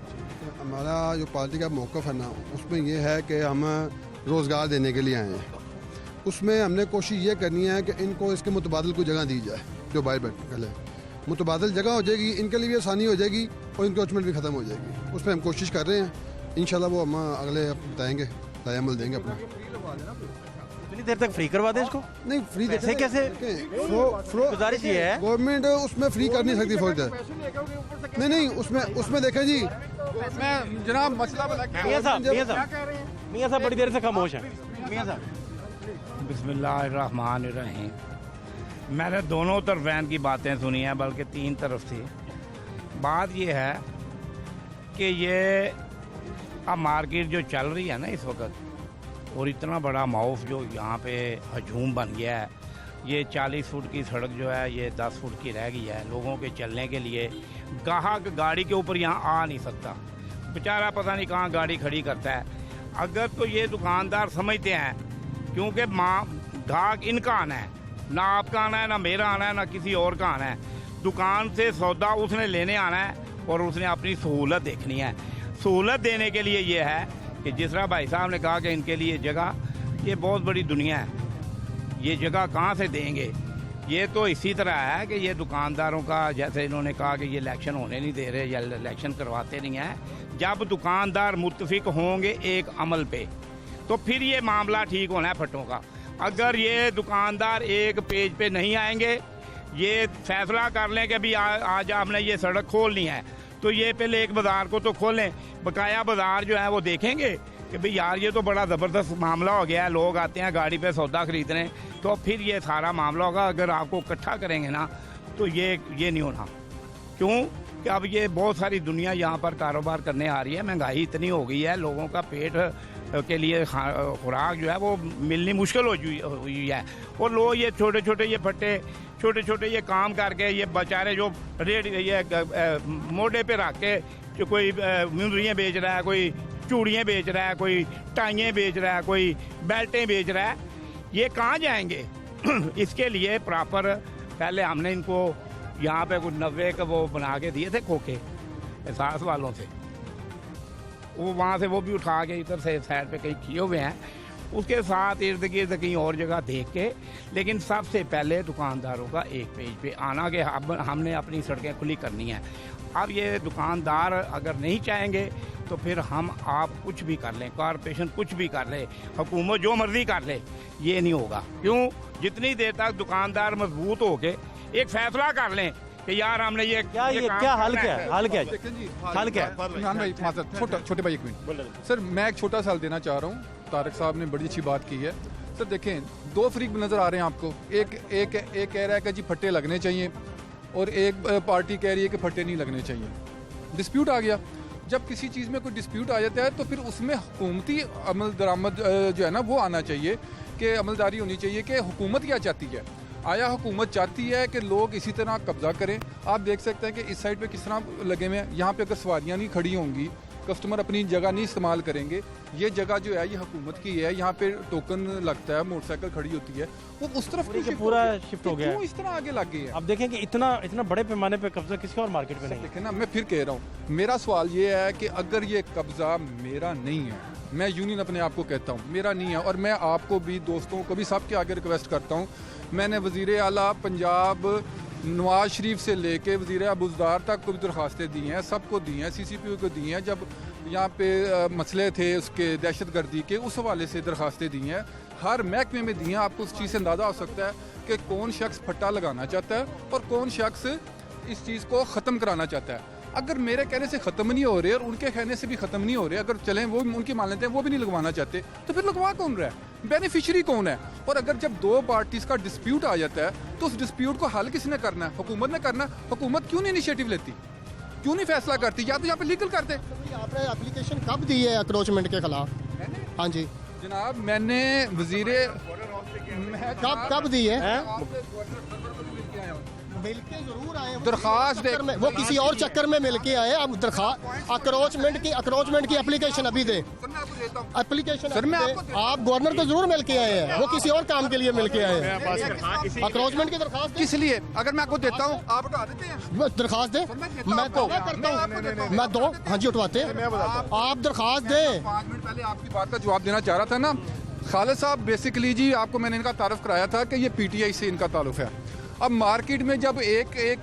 हमारा जो पार्टी का मौक़िफ़ है ना, उसमें ये है कि हम रोज़गार देने के लिए आए हैं। उसमें हमने कोशिश ये करनी है कि इनको इसके मुतबादिल को जगह दी जाए। जो बाहर बैठे मुतबादिल जगह हो जाएगी, इनके लिए भी आसानी हो जाएगी और इंक्रोचमेंट भी ख़त्म हो जाएगी। उस पर हम कोशिश कर रहे हैं, इंशाल्लाह वो हम अगले बताएंगे, अमल देंगे अपना। कितनी देर तक फ्री करवा दें इसको? नहीं फ्री कैसे गुजारिश ये है, गवर्नमेंट उसमें फ्री कर नहीं सकती फौज। नहीं उसमें देखें जी, मैं जनाब मसला मियां साहब बड़ी देर से खामोश हैं। मियां साहब बिस्मिल्लाहिर्रहमानिर्रहीम। मैंने दोनों तरफ वैन की बातें सुनी हैं, बल्कि 3 तरफ थी। बात यह है कि ये अब मार्केट जो चल रही है ना इस वक्त, और इतना बड़ा माउफ जो यहाँ पे हजूम बन गया है, ये 40 फुट की सड़क जो है ये 10 फुट की रह गई है। लोगों के चलने के लिए गाहक गाड़ी के ऊपर यहाँ आ नहीं सकता, बेचारा पता नहीं कहाँ गाड़ी खड़ी करता है। अगर तो ये दुकानदार समझते हैं क्योंकि गाहक इनका आना है, ना आपका आना है, ना मेरा आना है, ना किसी और का आना है। दुकान से सौदा उसने लेने आना है और उसने अपनी सहूलत देखनी है। सहूलत देने के लिए ये है कि जिस तरह भाई साहब ने कहा कि इनके लिए जगह, ये बहुत बड़ी दुनिया है, ये जगह कहाँ से देंगे। ये तो इसी तरह है कि ये दुकानदारों का, जैसे इन्होंने कहा कि ये इलेक्शन होने नहीं दे रहे या इलेक्शन करवाते नहीं हैं। जब दुकानदार मुत्तफिक होंगे एक अमल पे तो फिर ये मामला ठीक होना है फट्टों का। अगर ये दुकानदार एक पेज पे नहीं आएंगे, ये फैसला कर लें कि अभी आज आपने ये सड़क खोलनी है, तो ये पहले एक बाज़ार को तो खोलें, बकाया बाज़ार जो है वो देखेंगे कि भाई यार ये तो बड़ा ज़बरदस्त मामला हो गया है, लोग आते हैं गाड़ी पे सौदा खरीदने, तो फिर ये सारा मामला होगा। अगर आपको इकट्ठा करेंगे ना तो ये नहीं होना। क्यों कि अब ये बहुत सारी दुनिया यहाँ पर कारोबार करने आ रही है, महंगाई इतनी हो गई है, लोगों का पेट के लिए खुराक जो है वो मिलनी मुश्किल हुई है। और लोग ये छोटे छोटे ये फट्टे, छोटे छोटे ये काम करके, ये बेचारे जो रेड ये मोढ़े पे रख के जो कोई मुंदरियाँ बेच रहा है, कोई चूड़ियाँ बेच रहा है, कोई टाइयाँ बेच रहा है, कोई बेल्टें बेच रहा है, ये कहाँ जाएंगे। इसके लिए प्रॉपर पहले हमने इनको यहाँ पे कुछ 90 का वो बना के दिए थे खोखे एहसास वालों से, वो वहाँ से वो भी उठा के इधर से साइड पे कहीं किए हुए हैं, उसके साथ इर्द गिर्द कहीं और जगह देख के। लेकिन सबसे पहले दुकानदारों का एक पेज पे आना कि हमने अपनी सड़कें खुली करनी है। अब ये दुकानदार अगर नहीं चाहेंगे तो फिर हम आप कुछ भी कर लें, कॉरपोरेशन कुछ भी कर ले, हुकूमत जो मर्जी कर ले, ये नहीं होगा। क्यों? जितनी देर तक दुकानदार मजबूत हो के एक फैसला कर लें कि यार हमने ये क्या हल क्या है, हल क्या है, हल क्या है? छोटे भाई एक मिनट सर, मैं एक छोटा सा देना चाह रहा हूँ। तारक साहब ने बड़ी अच्छी बात की है सर। देखें, दो फरीक नज़र आ रहे हैं आपको। एक कह रहा है कि जी फट्टे लगने चाहिए और एक पार्टी कह रही है कि फट्टे नहीं लगने चाहिए। डिस्प्यूट आ गया। जब किसी चीज़ में कोई डिस्प्यूट आ जाता है तो फिर उसमें हुकूमती अमल दरामद जो है ना वो आना चाहिए कि अमलदारी होनी चाहिए कि हुकूमत क्या चाहती है। आया हुकूमत चाहती है कि लोग इसी तरह कब्जा करें। आप देख सकते हैं कि इस साइड पे किस तरह लगे हुए हैं। यहाँ पे अगर सवारियाँ नहीं खड़ी होंगी, कस्टमर अपनी जगह नहीं इस्तेमाल करेंगे, ये जगह जो है ये हुकूमत की है, यहाँ पे टोकन लगता है, मोटरसाइकिल खड़ी होती है, वो उस तरफ पूरा शिफ्ट हो गया है। क्यों इस तरह आगे लग गई है? अब देखें कि इतना बड़े पैमाने पे कब्जा किसी और मार्केट में नहीं है। देखें ना, मैं फिर कह रहा हूँ, मेरा सवाल ये है कि अगर ये कब्जा मेरा नहीं है, मैं यूनियन अपने आप को कहता हूँ मेरा नहीं है, और मैं आपको भी, दोस्तों को भी, सबके आगे रिक्वेस्ट करता हूँ। मैंने वज़ीर आला पंजाब नवाज शरीफ से लेके वज़ीर अबुज़दार तक को भी दरख्वास्तें दी हैं, सबको दी हैं, CCPO को दी हैं। जब यहाँ पे मसले थे उसके दहशतगर्दी के, उस हवाले से दरख्वास्तें दी हैं, हर महकमे में दी हैं। आपको उस चीज़ से अंदाज़ा हो सकता है कि कौन शख्स फट्टा लगाना चाहता है और कौन शख्स इस चीज़ को ख़त्म कराना चाहता है। अगर मेरे कहने से ख़त्म नहीं हो रहे और उनके कहने से भी ख़त्म नहीं हो रहे, अगर चलें वो उनकी मान लेते हैं वो भी नहीं लगवाना चाहते, तो फिर लगवा कौन रहा है? बेनिफिशियरी कौन है? और अगर जब दो पार्टीज़ का डिस्प्यूट आ जाता है तो उस डिस्प्यूट को हल किसने करना है? हुकूमत ने करना है। हुकूमत क्यों नहीं इनिशिएटिव लेती, क्यों नहीं फैसला करती? या तो यहाँ पे लीगल करते। आपने एप्लीकेशन कब दी है अक्रोचमेंट के खिलाफ? हाँ जी जनाब, मैंने वजीरे कब दी है? मिलके जरूर आए, दरखास्त दे, वो किसी और चक्कर में मिलके आए। अब दरखास्त अक्रोचमेंट की एप्लीकेशन अभी दे, एप्लीकेशन सर मैं आप गवर्नर को जरूर मिलके आए हैं, वो किसी और काम के लिए मिलके आए हैं। अक्रोचमेंट की दरखास्त किस लिए? अगर मैं आपको देता हूँ आप उठा देते हैं? दरखास्त दे, मैं तो करता हूँ, मैं दो, हाँ जी उठवाते हैं। आप दरखास्त दें। 5 मिनट पहले आपकी बात का जवाब देना चाह रहा था ना खालिद साहब। बेसिकली जी आपको मैंने इनका तारुफ कराया था कि ये PTI से इनका ताल्लुक है। अब मार्केट में जब एक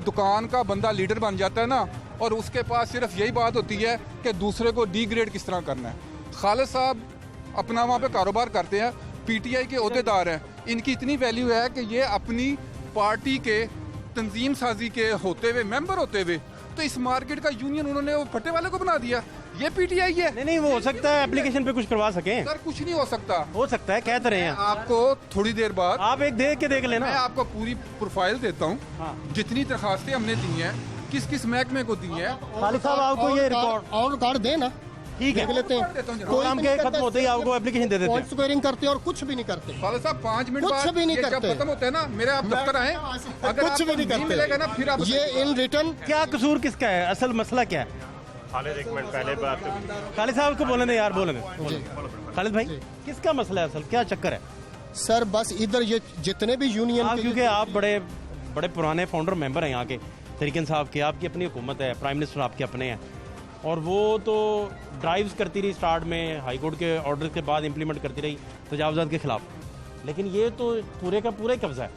दुकान का बंदा लीडर बन जाता है ना, और उसके पास सिर्फ यही बात होती है कि दूसरे को डिग्रेड किस तरह करना है। खालिद साहब अपना वहाँ पे कारोबार करते हैं, PTI के अहदेदार हैं, इनकी इतनी वैल्यू है कि ये अपनी पार्टी के तंजीम साजी के होते हुए, मेंबर होते हुए, तो इस मार्केट का यूनियन उन्होंने वो फट्टे वाले को बना दिया। ये PTI है। नहीं वो हो सकता है एप्लीकेशन पे कुछ करवा सकें। सर कुछ नहीं हो सकता। हो सकता है, कहते रहे हैं आपको थोड़ी देर बाद। आप एक देख लेना। मैं आपको पूरी प्रोफाइल देता हूँ। हाँ। जितनी दरखास्तें हमने दी हैं, किस किस महकमे को दी हैं। खालिद साहब आपको ये रिकॉर्ड दे ना, ठीक है, लेते हैं। प्रोग्राम के खत्म होते ही आपको एप्लीकेशन दे देते हैं। स्क्वेयरिंग करते हैं और कुछ भी नहीं करते। खालिद साहब 5 मिनट कुछ भी नहीं करते, जब खत्म होता है ना, मेरे आप दफ्तर आए, अगर कुछ भी नहीं करते मिलेगा ना, फिर आप ये इन रिटर्न। क्या कसूर किसका है, असल मसला क्या है? खालिद एक मिनट पहले बात, खालिद साहब को बोलने दे यार, बोलने दे। खालिद भाई किसका मसला है, असल क्या चक्कर है? सर बस इधर ये जितने भी यूनियन के क्योंकि आप बड़े बड़े पुराने फाउंडर मेंबर हैं यहाँ के तरीके इंसाफ के, आपकी अपनी हुकूमत है, प्राइम मिनिस्टर आपके अपने हैं, और वो तो ड्राइव्स करती रही स्टार्ट में, हाई कोर्ट के ऑर्डर के बाद इंप्लीमेंट करती रही तजावजात के खिलाफ, लेकिन ये तो पूरे का पूरा ही कब्जा है।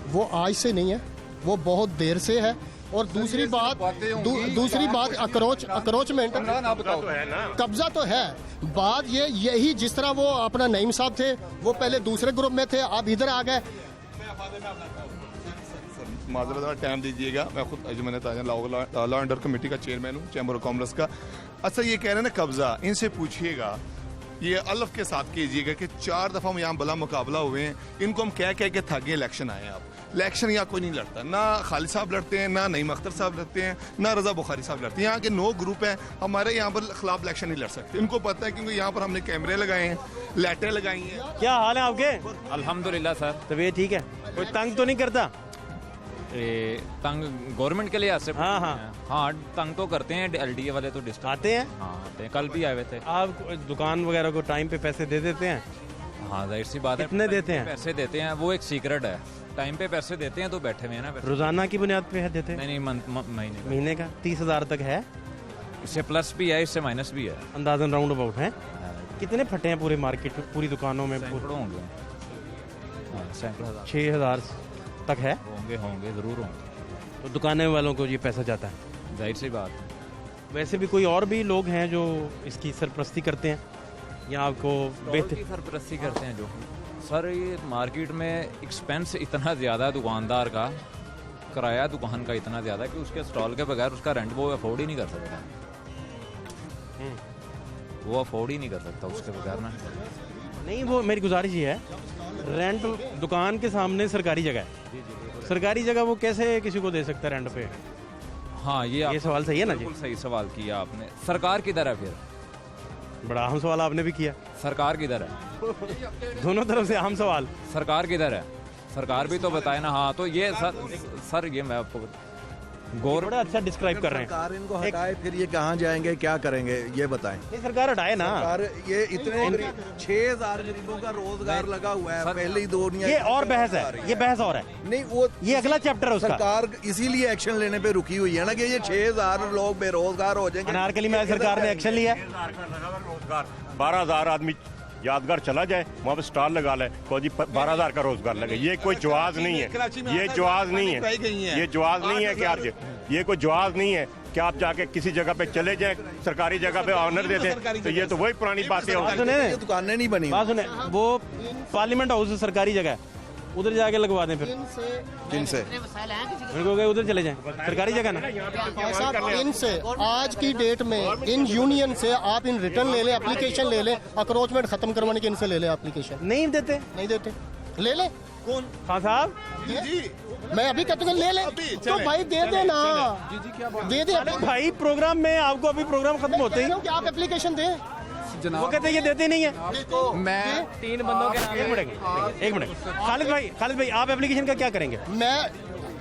वो आज से नहीं है, वो बहुत देर से है। और दूसरी बात अक्रोचमेंट कब्जा तो है। बात ये यही जिस तरह वो अपना नईम साहब थे, वो पहले दूसरे ग्रुप में थे, आप इधर आ गए। माजरत टाइम दीजिएगा, मैं खुद अजमन ताजा लॉ एंड कमेटी का चेयरमैन हूँ, चैम्बर ऑफ कॉमर्स का। अच्छा ये कह रहे हैं ना कब्जा, इनसे पूछिएगा, ये अल्फ के साथ कीजिएगा कि 4 दफ़ा हम यहाँ बला मुकाबला हुए हैं, इनको हम कह के थक गए इलेक्शन आए हैं। आप इलेक्शन यहाँ कोई नहीं लड़ता, ना खालिद साहब लड़ते हैं, ना नईम अख्तर साहब लड़ते हैं, ना रजा बुखारी साहब लड़ते हैं। यहाँ के 9 ग्रुप हैं, हमारे यहाँ पर खिलाफ इलेक्शन नहीं लड़ सकते, इनको पता है, क्योंकि यहाँ पर हमने कैमरे लगाए हैं, लाइटें लगाई हैं। क्या हाल है आपके? अल्हम्दुलिल्लाह सर। तबीयत ठीक है? कोई तंग तो नहीं करता? तंग गवर्नमेंट के लिए ऐसे हाँ तंग तो करते हैं, LDA वाले तो डिस्टर्ब आते हैं। हाँ आते हैं, कल भी आए हुए थे। आप दुकान वगैरह को टाइम पे पैसे दे देते हैं? हाँ जाहिर सी बात है। कितने देते हैं? पैसे देते हैं, वो एक सीक्रेट है। टाइम पे पैसे देते हैं तो बैठे हुए हैं ना। रोजाना की बुनियाद पे है देते हैं? नहीं महीने का 30,000 तक है। इससे प्लस भी है, इससे माइनस भी है, अंदाजन राउंड अबाउट है। कितने फटे हैं पूरे मार्केट में, पूरी दुकानों में? होंगे 6,000 तक है। होंगे जरूर होंगे। तो दुकानें वालों को ये पैसा जाता है, जाहिर सी बात। वैसे भी कोई और भी लोग हैं जो इसकी सरपरस्ती करते हैं या आपको बेहतर सरपरस्ती करते हैं? जो सर ये मार्केट में एक्सपेंस इतना ज़्यादा है दुकानदार का, किराया दुकान का इतना ज़्यादा है कि उसके स्टॉल के बगैर उसका रेंट वो अफोर्ड ही नहीं कर सकता। वो अफोर्ड ही नहीं कर सकता उसके बगैर ना। नहीं, वो मेरी गुजारिश ये है, रेंट दुकान के सामने सरकारी जगह है, सरकारी जगह वो कैसे किसी को दे सकता है रेंट पे? हाँ ये सवाल सही है ना जी? बिल्कुल सही सवाल किया आपने। सरकार किधर है फिर? बड़ा अहम सवाल आपने भी किया। सरकार किधर है? दोनों तरफ से अहम सवाल। सरकार किधर है? सरकार भी तो बताए ना। हाँ तो ये सर ये मैं आपको बड़ा अच्छा डिस्क्राइब कर रहे हैं। सरकार इनको हटाए फिर ये कहाँ जाएंगे, क्या करेंगे, ये बताएं। ये सरकार हटाए ना। ये इतने 6,000 गरीबों का रोजगार लगा हुआ है, पहले ही दुनिया। ये और बहस है, ये बहस और है। नहीं वो ये अगला चैप्टर है उसका। सरकार इसीलिए एक्शन लेने पे रुकी हुई है ना कि ये 6,000 लोग बेरोजगार हो जाएंगे। अनारकली में सरकार ने एक्शन लिया। 12,000 आदमी यादगार चला जाए, वहाँ पे स्टॉल लगा ले, तो जी 12,000 का रोजगार लगे। ये कोई जवाब नहीं है, ये जवाब नहीं है, ये जवाब नहीं है कि आप ये कोई जवाब नहीं है कि आप जाके किसी जगह पे चले जाए, सरकारी जगह पे ऑनर देते हैं। तो ये तो वही पुरानी बातें होती हैं। दुकानें नहीं बनी। बात सुने, वो पार्लियामेंट हाउस सरकारी जगह है, उधर जाके लगवा दें। फिर जिनसे उधर चले जाएं, सरकारी जगह ना। इनसे आज की डेट में इन यूनियन से आप इन रिटर्न ले लें, एप्लीकेशन ले लें, अक्रोचमेंट खत्म करवाने के इनसे ले लें एप्लीकेशन। नहीं देते, ले ले। कौन? खान साहब जी मैं अभी कहता हूँ ले ले तो भाई दे देना, दे दे भाई। प्रोग्राम में आपको अभी प्रोग्राम खत्म होते ही आप एप्लीकेशन दें। वो कहते हैं ये देते नहीं है। मैं 3 बंदों के एक मिनट खालिद भाई आप एप्लीकेशन का क्या करेंगे? मैं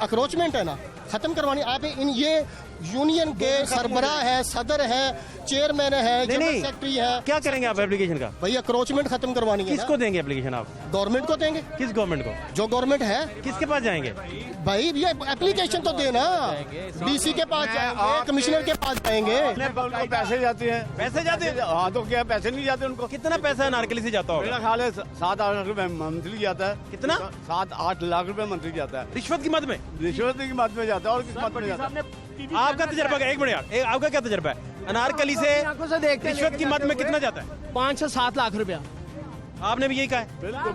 अक्रोचमेंट है ना खत्म करवानी। आप इन ये यूनियन के सरबराह है, सदर है, चेयरमैन है, जनरल सेक्रेटरी है। क्या करेंगे आप एप्लीकेशन का? भाई अक्रोचमेंट खत्म करवानी है। किसको देंगे एप्लीकेशन आप? गवर्नमेंट को देंगे। किस गवर्नमेंट को? जो गवर्नमेंट है। किसके पास जाएंगे? भाई ये एप्लीकेशन तो देना, DC के पास जाएंगे, कमिश्नर के पास जाएंगे। पैसे जाते हैं। पैसे जाते हैं? हाँ तो क्या पैसे नहीं जाते उनको? कितना पैसा नारकली से जाता होगा? मेरा ख्याल है 7-8 लाख रुपए मंथली जाता है। कितना? 7-8 लाख रुपए मंथली जाता है। रिश्वत की मद में? रिश्वत की मद में जाता है। और किस मद में जाता है? आपका तजर्बा क्या? एक मिनट यार, आपका क्या तजर्बा है? अनारकली से रिश्वत की मद में कितना जाता है? 5 से 7 लाख रुपया। आपने भी यही कहा है?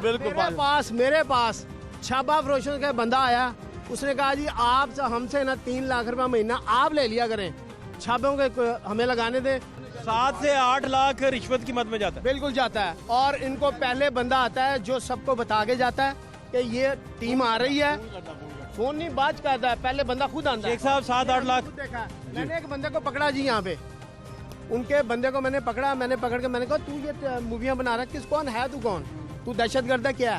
बिल्कुल। मेरे पास छाबा फरोशन का बंदा आया, उसने कहा जी आप हमसे ना 3 लाख रुपया महीना आप ले लिया करें, छापों के हमें लगाने दें। 7 से 8 लाख रिश्वत की मद में जाता है। बिल्कुल जाता है। और इनको पहले बंदा आता है जो सबको बता के जाता है कि ये टीम आ रही है। फोन नहीं बात करता है, पहले बंदा खुद आता है। एक साहब 7-8 लाख। मैंने एक बंदे को पकड़ा जी यहाँ पे, उनके बंदे को मैंने पकड़ा, मैंने पकड़ के मैंने कहा तू ये मूवियाँ बना रहा है, कौन है तू? कौन तू? दहशतगर्द है क्या?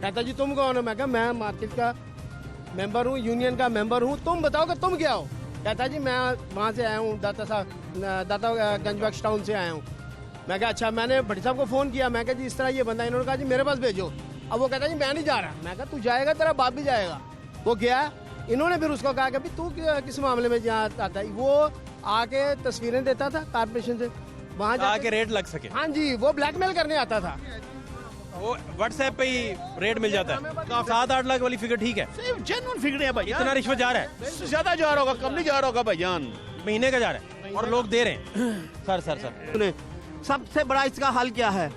कहता जी तुम कौन हो? मैं कहा मैं मार्केट का मेंबर हूँ, यूनियन का मेंबर हूँ। तुम बताओ कि तुम क्या हो? कहता जी मैं वहाँ से आया हूँ, दातागंज बख्श टाउन से आया हूँ। मैं कहा अच्छा। मैंने भट्टी साहब को फ़ोन किया, मैं कहा जी इस तरह ये बंदा, इन्होंने कहा जी मेरे पास भेजो। अब वो कहता जी मैं नहीं जा रहा। मैं कहा तू जाएगा, तेरा बाप भी जाएगा। वो गया, इन्होंने फिर उसको कहा कि भाई तू किस मामले में यहाँ आता है। वो आके तस्वीरें देता था कारपोरेशन से, वहाँ जाके रेट लग सके। हाँ जी, वो ब्लैकमेल करने आता था। वो व्हाट्सएप पे ही रेट मिल जाता है। 7-8 लाख वाली फिगर ठीक है, जेन्युइन फिगर है भाई। इतना रिश्वत जा रहा है, इससे ज्यादा जा रहा होगा, कम नहीं जा रहा होगा भाईजान। महीने का जा रहा है और लोग दे रहे हैं। सर सबसे बड़ा इसका हल क्या है?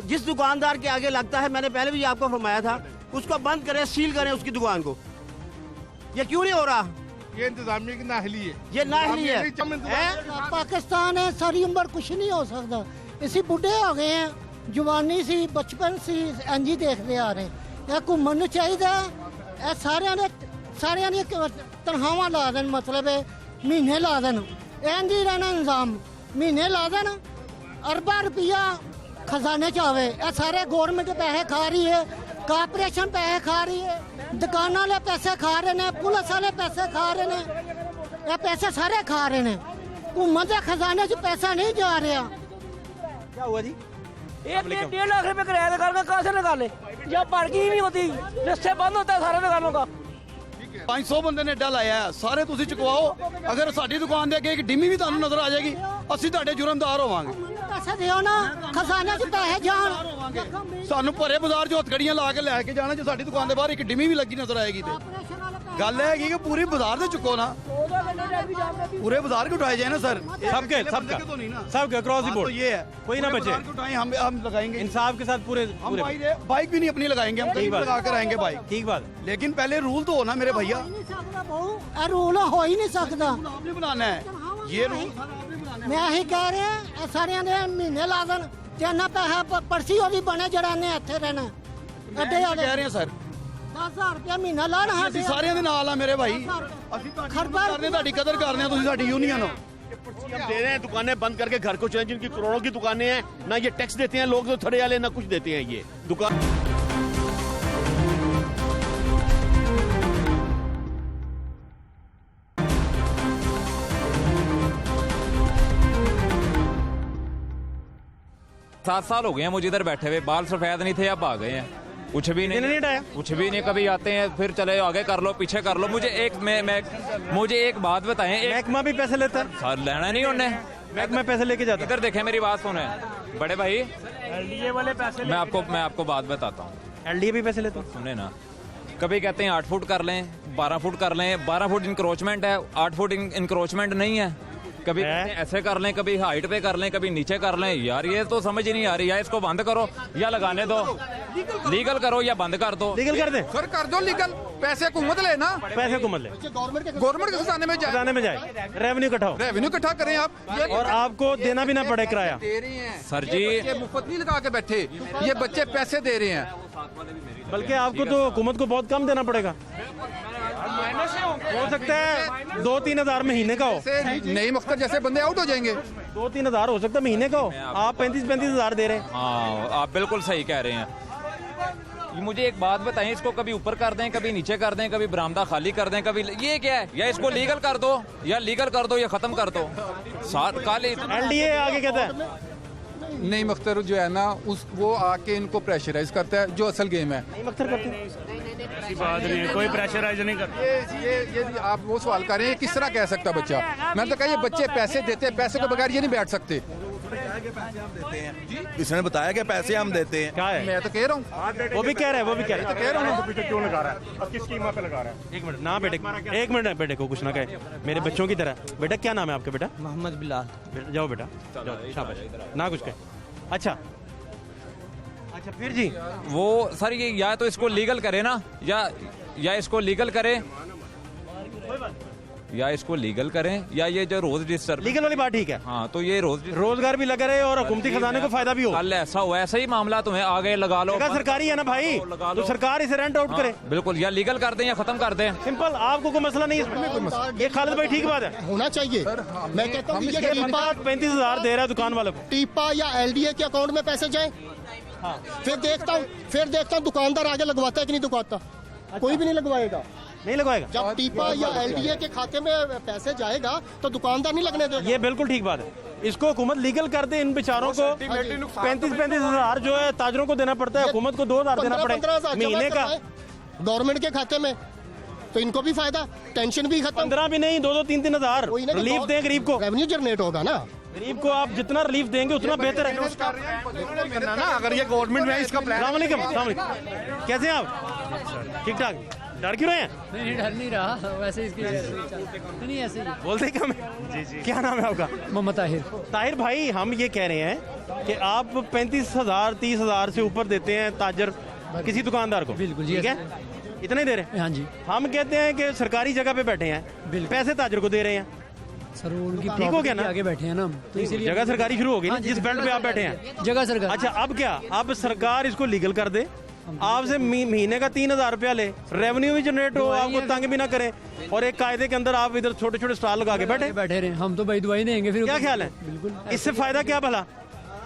जिस दुकानदार के आगे लगता है, मैंने पहले भी आपको फरमाया था, उसको बंद करें, सील करें उसकी दुकान को। ये क्यों नहीं हो रहा? ये इंतजामिया की नाहली है, ये नाहली है। पाकिस्तान है, सारी उम्र कुछ नहीं हो सकता। इसी बुढ़े हो गए हैं, जवानी सी बचपन सी इंज ही देखते आ रहे हैं। घूमन चाहिए, सारे ने तनख्वाह ला देन, मतलब महीने ला देन, इंज ही रहना निजाम। महीने ला देन, अरबा रुपया खजाने च आवे। सारे गौरमेंट पैसे खा रही है, कारपोरेशन पैसे खा रही है, दुकान वाले पैसे खा रहे हैं, पुलिस वाले पैसे खा रहे हैं, ये पैसे सारे खा रहे हैं। हुकूमत के खजाने से पैसा नहीं जा रहा। क्या हुआ जी? 1-1.5 लाख रुपए किराया निकालना, कहाँ से निकाले? जब पार्किंग ही नहीं होती, रस्ते बंद होता है सारे दुकानों का। 500 ਬੰਦੇ ਨੇ ਏਡਾ ਲਾਇਆ, ਸਾਰੇ ਤੁਸੀਂ ਚੁਕਵਾਓ। ਅਗਰ ਸਾਡੀ ਦੁਕਾਨ ਦੇ ਅੱਗੇ ਇੱਕ ਡਿਮੀ ਵੀ ਤੁਹਾਨੂੰ ਨਜ਼ਰ ਆ ਜਾਏਗੀ, ਅਸੀਂ ਤੁਹਾਡੇ ਜੁਰਮਦਾਰ ਹੋਵਾਂਗੇ। पैसे दियो ना, खजाने से पैसे जान। ਸਾਨੂੰ ਭਰੇ ਬਾਜ਼ਾਰ 'ਚ ਹੱਥਕੜੀਆਂ ਲਾ ਕੇ ਲੈ ਕੇ ਜਾਣਾ। ਜੇ ਸਾਡੀ ਦੁਕਾਨ ਦੇ ਬਾਹਰ ਇੱਕ ਡਿਮੀ ਵੀ ਲੱਗੀ ਨਜ਼ਰ ਆਏਗੀ ਤੇ ਗੱਲ ਇਹ ਹੈਗੀ ਕਿ ਪੂਰੀ ਬਾਜ਼ਾਰ ਦੇ ਚੁੱਕੋ ਨਾ, पूरे बाजार को उठाए जाए ना सर। सबके क्रॉस दी बोर्ड, ये है कोई ना बचे। हम लगाएंगे इंसाफ के साथ पूरे बाइक भी नहीं अपनी लगाएंगे, हम कहीं लगा कर आएंगे बाइक। ठीक बात, लेकिन पहले रूल तो होना मेरे भैया। रूल हो ही नहीं सकता, आपने बनाना है ये रूल। मैं यही कह रहे हैं, सारे ने महीने ला देन, ना पैसा पर्ची भी बने जरा ने इत्थे रहना। अड्डे कह रहे हैं सर 10,000 रुपया महीना लाना। ਅਸੀਂ ਸਾਰਿਆਂ ਦੇ ਨਾਲ ਆ ਮੇਰੇ ਭਾਈ, ਅਸੀਂ ਤੁਹਾਡੀ कदर कर रहे हैं, ਤੁਸੀਂ ਸਾਡੀ यूनियन हो। हम दे रहे हैं, दुकानें बंद करके घर को चले, जिनकी करोड़ों की दुकानें हैं, ना ये टैक्स देते हैं लोग, तो थड़े वाले ना कुछ देते हैं। ये दुकान सात साल हो गए हैं मुझे इधर बैठे हुए, बाल सफेद नहीं थे, अब आ गए हैं। कुछ भी नहीं हटाया, कुछ भी नहीं। कभी आते हैं फिर चले आगे कर लो पीछे कर लो। मुझे एक बात बताएं, महकमा भी पैसे लेता है? सर लेना नहीं उन्हें, महकमा पैसे लेके जाता। इधर देखें, मेरी बात सुने बड़े भाई, LDA वाले पैसे मैं आपको बात बताता हूँ। LDA भी पैसे लेता? सुने ना, कभी कहते हैं 8 फुट कर लें, 12 फुट कर लें, 12 फुट इंक्रोचमेंट है, 8 फुट इंक्रोचमेंट नहीं है। कभी ऐसे कर लें, कभी हाइट पे कर लें, कभी नीचे कर लें। यार ये तो समझ ही नहीं आ रही। या इसको बंद करो या लगाने दो, लीगल करो या बंद कर दो। लीगल कर दे सर, कर दो लीगल। पैसे हुकूमत ले ना, पैसे हुकूमत ले, गवर्नमेंट के खजाने में जाए, रेवेन्यू इकट्ठा करें आप, और आपको देना भी ना पड़े किराया। दे रहे हैं सर जी, मुफ्त नहीं लगा के बैठे, ये बच्चे पैसे दे रहे हैं। बल्कि आपको तो हुकूमत को बहुत कम देना पड़ेगा। हो सकता है 2-3 हजार महीने का हो, नई मख्तर जैसे बंदे आउट हो जाएंगे। 2-3 हजार हो सकता है महीने का हो, आप 35-35 हजार दे रहे हैं। हाँ, आप बिल्कुल सही कह रहे हैं। मुझे एक बात बताएं, इसको कभी ऊपर कर दें, कभी नीचे कर दें, कभी बरामदा खाली कर दें, कभी ये क्या है? या इसको लीगल कर दो या खत्म कर दो। LDA आगे कहता है नई मख्तर जो है ना, वो आके इनको प्रेशराइज करता है, जो असल गेम है। नई मख्तर करते हैं, ऐसी बात नहीं है, कोई प्रेशराइज नहीं करता। ये आप वो सवाल कर रहे हैं, किस तरह कह सकता बच्चा? मैंने तो कहा ये बच्चे पैसे देते हैं, पैसे के बगैर ये नहीं बैठ सकते। इसने बताया कि पैसे हम देते हैं। क्या है? मैं तो कह रहा हूँ, वो भी कह रहा है, तो कह रहा हूँ। क्यों लगा रहा है? अब किस कीमत पे लगा रहा है? एक मिनट ना बेटे, एक मिनट बेटे को कुछ ना कहे, मेरे बच्चों की तरह। बेटा क्या नाम है आपका? बेटा मोहम्मद बिलाल। जाओ बेटा, शाबाश, ना कुछ कहे। अच्छा फिर जी, वो सर ये या तो इसको लीगल करे ना, या इसको लीगल करे, या इसको लीगल करें, या ये जो रोज डिस्टर्ब। लीगल वाली बात ठीक है। हाँ, तो ये रोजगार भी लगा रहे और हुकूमती खजाने को फायदा भी हो। कल ऐसा हुआ, ऐसा ही मामला तुम्हें आगे लगा लो। सरकारी है ना भाई, तो सरकार इसे रेंट आउट करे। बिल्कुल, या लीगल कर दें या खत्म कर दें। सिंपल, आपको कोई मसला नहीं है। ये खालिद भाई ठीक बात है, होना चाहिए। मैं कहता हूँ 35 हजार दे रहा है दुकान वाले को, टीपा या LDA के अकाउंट में पैसे जाए। फिर देखता हूँ दुकानदार आगे लगवाता है कि नहीं लगवाता। कोई भी नहीं लगवाएगा। जब टीपा या LDA के खाते में पैसे जाएगा तो दुकानदार नहीं लगने देगा। ये बिल्कुल ठीक बात है। इसको हुकूमत लीगल कर दे। इन बेचारों को 35-35 हज़ार जो है ताजरों को देना पड़ता है, हुकूमत को 2,000 देना पड़े महीने का गवर्नमेंट के खाते में, तो इनको भी फायदा, टेंशन भी खत्म। 15 भी नहीं, 2-3 हज़ार रिलीफ दें गरीब को। रेवेन्यू जनरेट होगा ना, गरीब को आप जितना रिलीफ देंगे उतना बेहतर है ना। अगर ये गवर्नमेंट में इसका प्लान। कैसे हैं आप? ठीक ठाक। डर क्यों रहे हैं? नहीं, डर नहीं रहा, वैसे इसकी नहीं ऐसे ही बोलते क्या मैं? जी। क्या नाम है आपका? मोहम्मद ताहिर। ताहिर भाई, हम ये कह रहे हैं कि आप 35,000 30,000 से ऊपर देते हैं ताजर किसी दुकानदार को। बिल्कुल जी, ठीक है, इतने दे रहे हैं। हाँ जी। हम कहते हैं कि सरकारी जगह पे बैठे हैं, पैसे ताजर को दे रहे हैं। सर उनकी ठीक हो गया ना? आगे बैठे हैं ना, तो इसीलिए जगह सरकारी शुरू होगी ना, जिस बेल्ट पे आप बैठे हैं जगह सरकारी। अच्छा, अब क्या? अब सरकार इसको लीगल कर दे, आपसे महीने का 3,000 रुपया ले, रेवेन्यू भी जनरेट हो, आपको तंग भी ना करे, और एक कायदे के अंदर आप इधर छोटे छोटे स्टॉल लगा के बैठे रहे। हम तो भाई दुआई देंगे फिर। क्या ख्याल है? बिल्कुल। इससे फायदा क्या भला?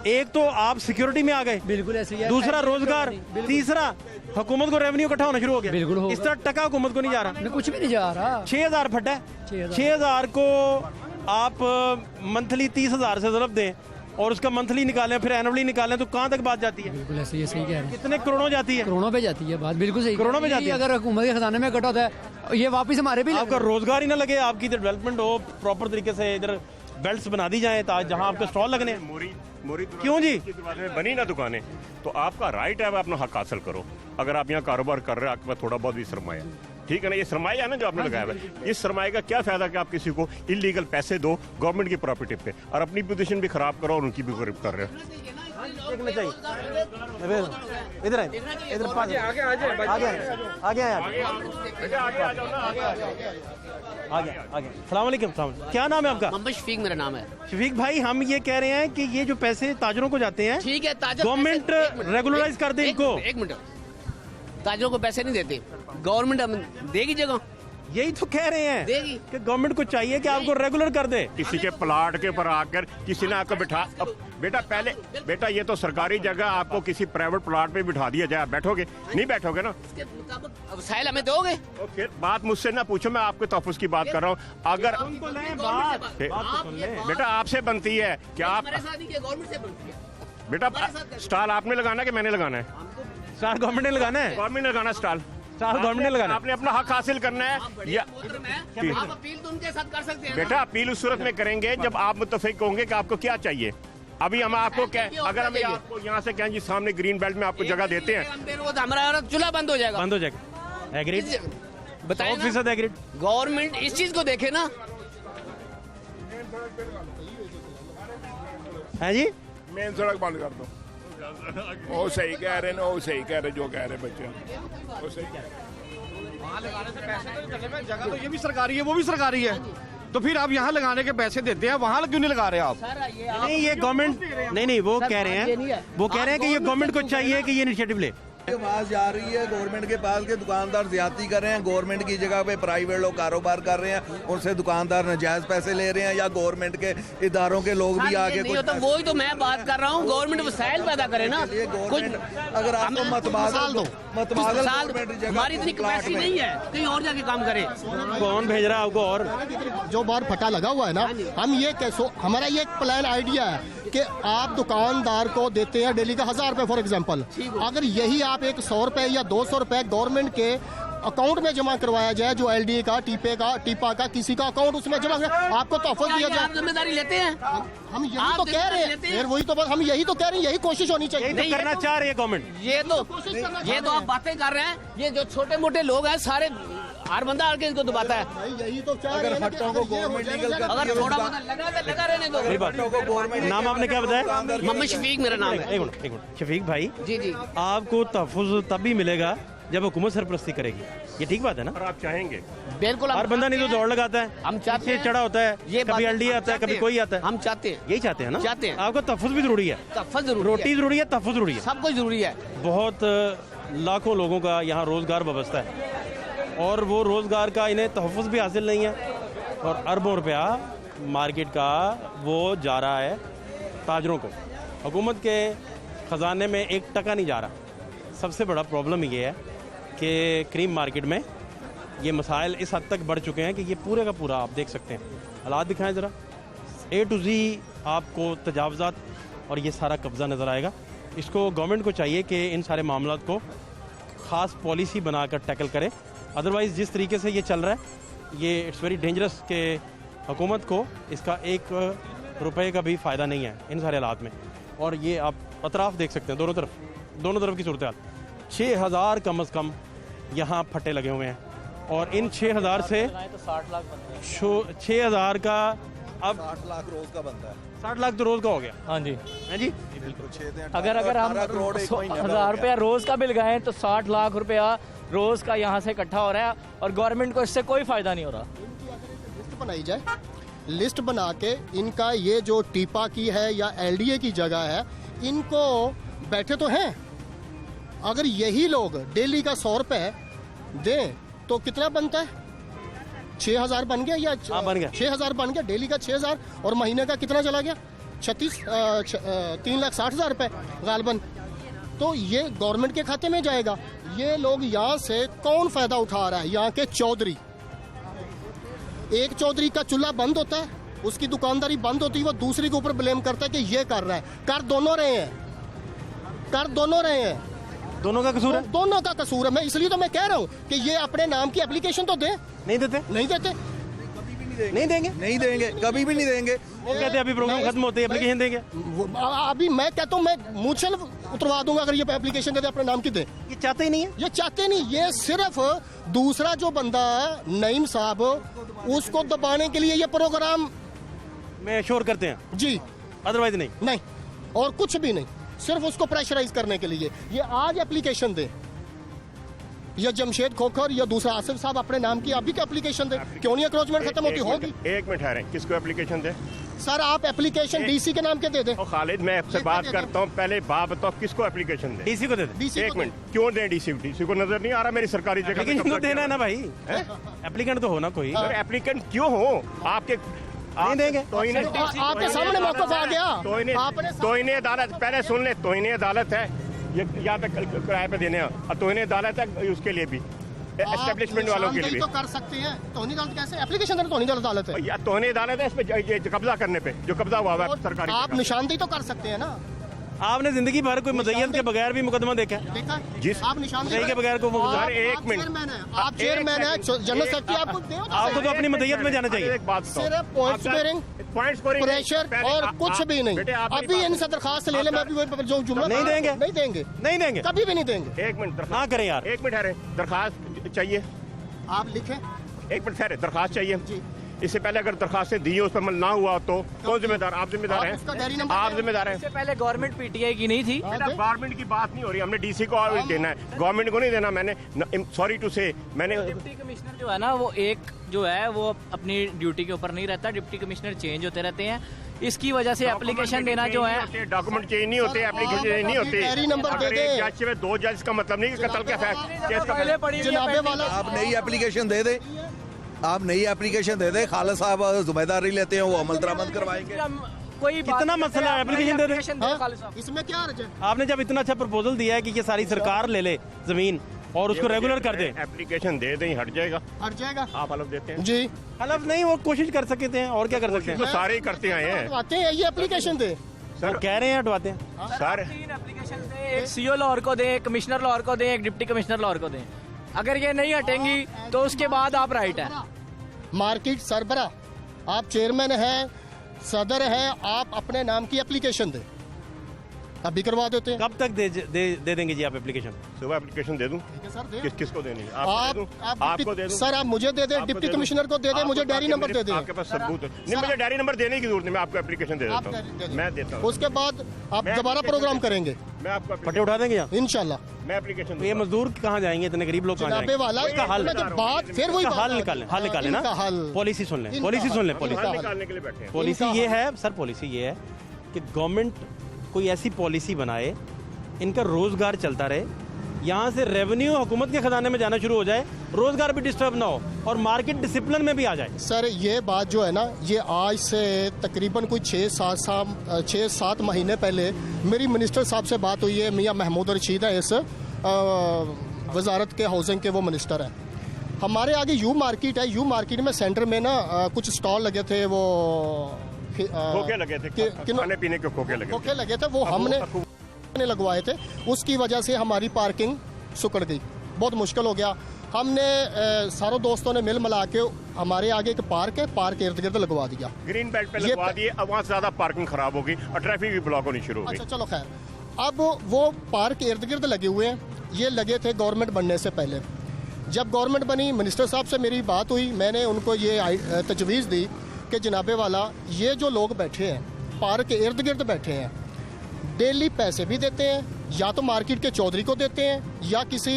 एक तो आप सिक्योरिटी में आ गए, बिल्कुल ऐसे ही है। दूसरा रोजगार, तीसरा हुकूमत को रेवेन्यू इकट्ठा होना शुरू हो गया। बिल्कुल। इस तरह टका हुकूमत को नहीं जा रहा, कुछ भी नहीं जा रहा। 6,000 फटा है, 6,000 को आप मंथली 30,000 से ज़रब दें और उसका मंथली निकालें, फिर एनुअली निकालें, तो कहाँ तक बात जाती है? बिल्कुल ऐसे ही, सही कह रहे हैं। कितने करोड़ों जाती है? करोड़ों पे जाती है बात, बिल्कुल सही। करोड़ों पे जाती है। अगर हुकूमत के खजाने में इकट्ठा होता है, ये वापस हमारे भी आपका रोजगार ही ना लगे, आपकी इधर डेवलपमेंट हो प्रॉपर तरीके से, इधर बेल्ट्स बना दी जाए जहाँ आपके स्टॉल लगने। क्यों जी? दरवाजे में बनी ना दुकानें, तो आपका राइट है, आप अपना हक हासिल करो। अगर आप यहाँ कारोबार कर रहे हैं, आपके पास थोड़ा बहुत भी सरमाया, ठीक है ना, ये सरमाया है ना जो आपने लगाया हुआ है, इस सरमाए का क्या फायदा कि आप किसी को इलीगल पैसे दो गवर्नमेंट की प्रॉपर्टी पे और अपनी पोजीशन भी खराब करो और उनकी भी गरीब कर रहे हो। इधर आगे सलाम वालेकुम। क्या नाम है आपका? मोहम्मद शफीक मेरा नाम है। शफीक भाई, हम ये कह रहे हैं कि ये जो पैसे ताजरों को जाते हैं, ठीक है, ताजर गवर्नमेंट रेगुलराइज कर दे इनको। एक मिनट, ताजरों को पैसे नहीं देते, गवर्नमेंट देगी जगह। यही तो कह रहे हैं देगी कि गवर्नमेंट को चाहिए कि आपको रेगुलर कर दे। किसी के प्लाट के ऊपर आकर किसी ने आपको बिठा, बेटा ये तो सरकारी जगह, आपको किसी प्राइवेट प्लाट पे बिठा दिया जाए, बैठोगे? नहीं बैठोगे ना। वसाइल हमें दोगे? तो फिर बात मुझसे ना पूछो, मैं आपके तहफ़्फ़ुज़ की बात कर रहा हूँ। अगर बेटा आपसे बनती है कि आप, बेटा स्टॉल आपने लगाना कि मैंने लगाना है? स्टॉल गवर्नमेंट ने लगाना है। गवर्नमेंट ने लगाना स्टॉल, गवर्नमेंट ने लगाना। आपने अपना हक हासिल करना है। या आप अपील तो उनके साथ कर सकते हैं। बेटा अपील उस सूरत में करेंगे जब आप मुत्तफिक होंगे कि आपको क्या चाहिए। अभी हम आपको अगर हम आपको यहाँ से कहें जी सामने ग्रीन बेल्ट में आपको जगह देते हैं, हमारा चूल्हा बंद हो जाएगा। बंद हो जाएगा। एग्रीड, बताइए 100% एग्रीड। गवर्नमेंट इस चीज को देखे ना। है जी, मेन सड़क बंद कर दो। वो सही कह रहे हैं, वो सही कह रहे जो कह रहे बच्चे, वो सही कह रहे। जगह तो ये भी सरकारी है, वो भी सरकारी है, तो फिर आप यहाँ लगाने के पैसे देते हैं, वहाँ क्यों नहीं लगा रहे आप? नहीं, ये गवर्नमेंट नहीं, वो कह रहे हैं, वो कह रहे हैं कि ये गवर्नमेंट को चाहिए कि ये इनिशिएटिव ले। आवाज जा रही है गवर्नमेंट के पास के दुकानदार ज्यादती कर रहे हैं, गवर्नमेंट की जगह पे प्राइवेट लोग कारोबार कर रहे हैं, उनसे दुकानदार नाजायज पैसे ले रहे हैं, या गवर्नमेंट के इदारों के लोग भी आगे कुछ तो वही तो मैं बात कर रहा हूँ, गवर्नमेंट वसाइल पैदा करे ना। कुछ अगर आपको मतबादल दो, हमारी इतनी कैपेसिटी नहीं है कहीं और जाके काम करे। कौन भेज रहा है आपको? और जो बाहर फटा लगा हुआ है ना, हम ये हमारा ये एक प्लान आइडिया है कि आप दुकानदार को देते हैं डेली का 1,000 रुपए फॉर एग्जांपल, अगर यही आप एक 100 रुपए या 200 रुपए गवर्नमेंट के अकाउंट में जमा करवाया जाए, जो एलडीए का, टीपा का किसी का अकाउंट उसमें जमा कर, आपको तोहफा दिया जाए। जिम्मेदारी लेते हैं हम यही तो कह रहे हैं, फिर वही तो हम यही तो कह रहे हैं, यही कोशिश होनी चाहिए। यही तो करना चाह रही है गवर्नमेंट। ये तो आप बातें कर रहे हैं, ये जो छोटे मोटे लोग हैं सारे हर बंदा आके इनको दबाता है। यही तो क्या अगर फट्टों को गवर्नमेंट लीगल कर, अगर थोड़ा बहुत लगा रहने दो। नाम आपने क्या बताया? मोहम्मद शफीक मेरा नाम है। एक मिनट शफीक भाई, जी आपको तहफ़्फ़ुज़ तभी मिलेगा जब हुकूमत सरपरस्ती करेगी, ये ठीक बात है ना? और आप चाहेंगे बिल्कुल, हर बंदा नहीं तो दौड़ लगाता है, हम चाहते हैं, चढ़ा होता है, ये कभी एलडीए आता है, कभी कोई आता है, हम चाहते हैं, यही चाहते हैं ना? चाहते हैं। आपको तहफ़्फ़ुज़ भी जरूरी है, तहफ़्फ़ुज़ जरूरी है, रोटी जरूरी है, तहफ़्फ़ुज़ जरूरी है, सब कुछ जरूरी है। बहुत लाखों लोगों का यहाँ रोजगार व्यवस्था है और वो रोजगार का इन्हें तहफ़्फ़ुज़ भी हासिल नहीं है और अरबों रुपया मार्केट का वो जा रहा है ताजरों को, हुकूमत के ख़जाने में 1 टका नहीं जा रहा। सबसे बड़ा प्रॉब्लम ये है कि क्रीम मार्केट में ये मसाइल इस हद तक बढ़ चुके हैं कि ये पूरे का पूरा आप देख सकते हैं, हालात दिखाएं ज़रा, A to Z आपको तजावज़ात और ये सारा कब्ज़ा नज़र आएगा। इसको गवर्नमेंट को चाहिए कि इन सारे मामलों को ख़ास पॉलिसी बनाकर टैकल करे। अदरवाइज़ जिस तरीके से ये चल रहा है ये इट्स वेरी डेंजरस कि हुकूमत को इसका 1 रुपये का भी फ़ायदा नहीं है इन सारे हालात में। और ये आप अतराफ़ देख सकते हैं, दोनों तरफ की सूरत हाल। 6000 कम अज़ कम यहाँ फट्टे लगे हुए हैं और इन 6000 से 6000 का अब 60 लाख रोज का बनता है। 60 लाख तो रोज का हो गया। हाँ जी है जी। अगर हम 1000 रुपया रोज का बिल गए तो 60 लाख रुपया रोज का यहाँ से इकट्ठा हो रहा है और गवर्नमेंट को इससे कोई फायदा नहीं हो रहा। लिस्ट बनाई जाए, लिस्ट बना के इनका ये जो टीपा की है या एलडीए की जगह है, इनको बैठे तो हैं, अगर यही लोग डेली का 100 रुपये दें तो कितना बनता है? 6000 बन गया या बन गया 6000 बन गया, डेली का 6000 और महीने का कितना चला गया? 3,60,000 रुपये गालबन। तो ये गवर्नमेंट के खाते में जाएगा। ये लोग यहाँ से कौन फायदा उठा रहा है? यहाँ के चौधरी, एक चौधरी का चूल्हा बंद होता है, उसकी दुकानदारी बंद होती है, वो दूसरे के ऊपर ब्लेम करता है कि ये कर रहा है। कर दोनों रहे हैं, दोनों का कसूर है, दोनों का कसूर है। मैं इसलिए तो मैं कह रहा हूँ कि ये अपने नाम की एप्लीकेशन तो दे। नहीं देते, नहीं देंगे, कभी भी नहीं देंगे। वो कहते हैं अभी प्रोग्राम खत्म होते हैं एप्लीकेशन देंगे। अभी मैं कहता हूँ मैं मूछल उतरवा दूंगा अगर ये एप्लीकेशन दे अपने नाम की दे। ये चाहते ही नहीं है, ये चाहते नहीं। ये सिर्फ दूसरा जो बंदा है नईम साहब, उसको दबाने के लिए ये प्रोग्राम में शोर करते हैं जी, अदरवाइज नहीं, और कुछ भी नहीं, सिर्फ उसको प्रेशराइज करने के लिए। ये आज एप्लीकेशन दे, या जमशेद खोखर या दूसरा आसिफ साहब अपने नाम की अभी का एप्लीकेशन दे। क्यों नहीं एंक्रोचमेंट खत्म होती? होगी। एक मिनट ठहरें, किसको एप्लीकेशन दे? सर आप एप्लीकेशन डीसी के नाम के दे दे। खालिद मैं आपसे बात करता हूँ, पहले बात बताओ किसको एप्लीकेशन दे? डीसी को दे दे। एक मिनट, क्यों दें डीसी को? नजर नहीं आ रहा मेरी सरकारी जगह एप्लीकेशन तो देना है ना भाई, एप्लीकेंट तो होना कोई। एप्लीकेंट क्यों हो? आपके नहीं देंगे, आपके सामने मौक़िफ़ आ गया। तौहीन अदालत, पहले सुन ले, तौहीन अदालत है ये, यहाँ पे किराए पे देने और तौहीन अदालत है उसके लिए भी, एस्टेब्लिशमेंट वालों के लिए तो कर सकते हैं। तौहीन अदालत कैसे? एप्लीकेशन देना तौहीन अदालत है या तौहीन अदालत है इस पे कब्जा करने पे, जो कब्जा हुआ है सरकारी। आप निशानदेही तो कर सकते हैं ना। आपने जिंदगी भर कोई मज़य्यत के बगैर भी मुकदमा देखा है? जिस आप निशानदेही के बगैर को एक मिनट, आप चेयरमैन है, जनरल सेक्रेटरी, आपको तो अपनी मदय्यत में जाना चाहिए। एक बात सिर्फ पॉइंट स्कोरिंग, प्रेशर और कुछ भी नहीं। अभी इनसे दरखास्त ले ले, मैं भी जो जुमला नहीं देंगे, नहीं देंगे, कभी भी नहीं देंगे। एक मिनट ना करें यार, एक मिनट ठहरे, दरखास्त चाहिए, आप लिखें। एक मिनट ठहरे, दरखास्त चाहिए। इससे पहले अगर दरखास्तें दी उस पर अमल ना हुआ तो कौन जिम्मेदार? आप जिम्मेदार हैं, आप जिम्मेदार हैं। इससे पहले गवर्नमेंट पीटीआई की नहीं थी। गवर्नमेंट की बात नहीं हो रही, हमने डीसी को देना है, गवर्नमेंट को नहीं देना। मैंने सॉरी टू से, मैंने डिप्टी कमिश्नर जो है ना, वो एक जो है वो अपनी ड्यूटी के ऊपर नहीं रहता। डिप्टी कमिश्नर चेंज होते रहते हैं, इसकी वजह से एप्लीकेशन देना जो है, डॉक्यूमेंट चेंज नहीं होते, एप्लीकेशन चेंज नहीं होते। डायरी नंबर दे दे। जज में 2 जज का मतलब नहीं कि कत्ल का केस का। जनाबे वाला आप नई एप्लीकेशन दे दे, आप नई एप्लीकेशन दे दे, खालिद साहब जिम्मेदारी लेते हैं, वो अमल दरामद करवाएंगे। कोई कितना मसला है, एप्लीकेशन दे दे। इसमें क्या अर्ज है? आपने जब इतना अच्छा प्रपोजल दिया है कि ये सारी सरकार ले ले जमीन और उसको रेगुलर कर दे, एप्लीकेशन दे दें, हट जाएगा। आप हलफ देते हैं जी? हलफ नहीं, वो कोशिश कर सकते हैं, और क्या कर सकते हैं? तो सारे ही करते आए हैं, आते हैं। ये एप्लीकेशन दे सर, कह रहे हैं हटवाते हैं सर। 3 एप्लीकेशन दे, एक सीओ लॉर को दें, एक कमिश्नर लॉर को दें, एक डिप्टी कमिश्नर लॉर को दें। अगर ये नहीं हटेंगी तो उसके बाद आप राइट है। मार्केट सरबरा, आप चेयरमैन हैं, सदर हैं, आप अपने नाम की एप्लीकेशन दें, अभी करवा देते हैं। कब तक दे देंगे जी आप एप्लीकेशन? सुबह एप्लीकेशन दे दूं? किसको देनी है? आपको दे दूं? सर आप मुझे दे दें, डिप्टी कमिश्नर को दे दें, मुझे डायरी नंबर दे दें। आपके पास सबूत है? नहीं, मुझे डायरी नंबर देने की जरूरत नहीं, मैं आपको एप्लीकेशन दे देता हूँ, मैं देता हूँ। उसके बाद आप दोबारा प्रोग्राम करेंगे, मैं आपको फटे उठा देंगे यहाँ इंशाल्लाह। मैं एप्लीकेशन। ये मजदूर कहाँ जाएंगे? इतने गरीब लोग कहाँ जाएंगे? वाला इसका हल बात फिर वही हल निकालें, हल निकालें ना, पॉलिसी सुन लें, पॉलिसी सुन लें। निकालने के लिए बैठे हैं। पॉलिसी ये है सर, पॉलिसी ये है कि गवर्नमेंट कोई ऐसी पॉलिसी बनाए, इनका रोजगार चलता रहे, यहाँ से रेवेन्यू हुकूमत के खजाने में जाना शुरू हो जाए, रोजगार भी डिस्टर्ब ना हो और मार्केट डिसिप्लिन में भी आ जाए। सर ये बात जो है ना, ये आज से तकरीबन कोई 6-7 महीने पहले मेरी मिनिस्टर साहब से बात हुई है। मियाँ महमूद रशीद है, इस वजारत के हाउसिंग के वो मिनिस्टर हैं। हमारे आगे यू मार्केट है, यू मार्केट में सेंटर में ना कुछ स्टॉल लगे थे, वो खोखे लगे थे, खाने पीने के खोखे लगे थे, वो हमने लगवाए थे। उसकी वजह से हमारी पार्किंग सुकड़ गई, बहुत मुश्किल हो गया। हमने सारों दोस्तों ने मिल मिला के हमारे आगे एक पार्क है, पार्क इर्द गिर्द लगवा दिया, ग्रीन बेल्ट पे लगवा दिए। अब वहाँ ज्यादा पार्किंग खराब होगी और ट्रैफिक भी ब्लॉक होनी शुरू हो गई। अच्छा चलो खैर, अब वो पार्क इर्द गिर्द लगे हुए हैं, ये लगे थे गवर्नमेंट बनने से पहले। जब गवर्नमेंट बनी, मिनिस्टर साहब से मेरी बात हुई, मैंने उनको ये तजवीज़ दी कि जनाबे वाला, ये जो लोग बैठे हैं पार्क के इर्द गिर्द बैठे हैं, डेली पैसे भी देते हैं, या तो मार्केट के चौधरी को देते हैं या किसी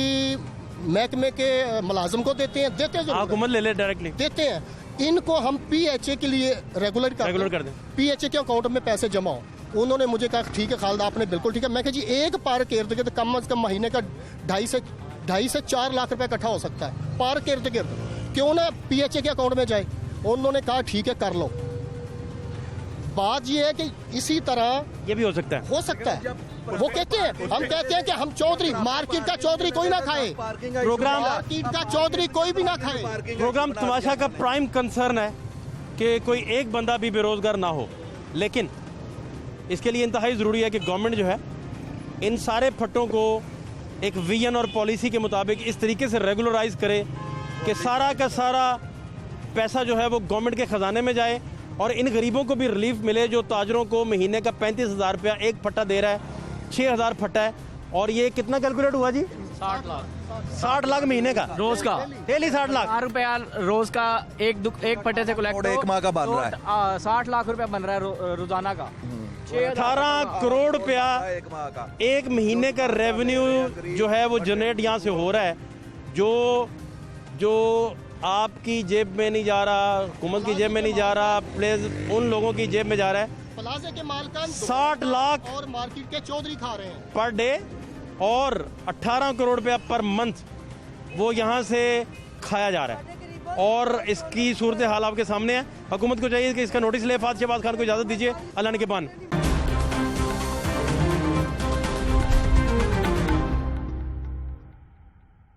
महकमे के मुलाजिम को देते हैं, हुकूमत ले ले डायरेक्टली देते हैं। इनको हम PHA के लिए रेगुलर कर दें, PHA के अकाउंट में पैसे जमा हो। उन्होंने मुझे कहा ठीक है खालिद, आपने बिल्कुल ठीक है। मैं कहा जी एक पार्क के इर्द गिर्द कम से कम महीने का 2.5 से 4 लाख रुपए इकट्ठा हो सकता है पार्क के इर्द गिर्द, क्यों ना PHA के अकाउंट में जाए। उन्होंने कहा ठीक है कर लो। बात ये है कि इसी तरह ये भी हो सकता है। वो कहते हैं, हम कहते हैं कि हम चौधरी, मार्केट का चौधरी कोई ना खाए, प्रोग्राम मार्केट का चौधरी कोई भी ना खाए। प्रोग्राम तमाशा का प्राइम कंसर्न है कि कोई एक बंदा भी बेरोजगार ना हो, लेकिन इसके लिए इंतहाई ज़रूरी है कि गवर्नमेंट जो है इन सारे फट्टों को एक विजन और पॉलिसी के मुताबिक इस तरीके से रेगुलराइज करे कि सारा का सारा पैसा जो है वो गवर्नमेंट के ख़जाने में जाए और इन गरीबों को भी रिलीफ मिले जो ताजरों को महीने का 35,000 रुपया एक फट्टा दे रहा है, 6,000 फट्टा है। और ये कितना कैलकुलेट हुआ जी? 60 लाख महीने का, रोज का, डेली 60 लाख रुपया रोज का एक फटे से कलेक्ट, एक माह का बन रहा है, 60 लाख रुपया बन रहा है रोजाना का। 18 करोड़ रुपया एक महीने का रेवेन्यू जो है वो जनरेट यहाँ से हो रहा है, जो आपकी जेब में नहीं जा रहा, हुकूमत की जेब में नहीं जा रहा, प्लेस उन लोगों की जेब में जा रहा है। प्लाजा के मालकान 60 लाख और मार्केट के चौधरी खा रहे हैं पर डे, और 18 करोड़ रुपया पर मंथ वो यहाँ से खाया जा रहा है। और इसकी सूरत हाल आपके सामने है। हुकूमत को चाहिए कि इसका नोटिस ले। फात शहबाज खान को इजाज़त दीजिए। अल्लाह ने के पान।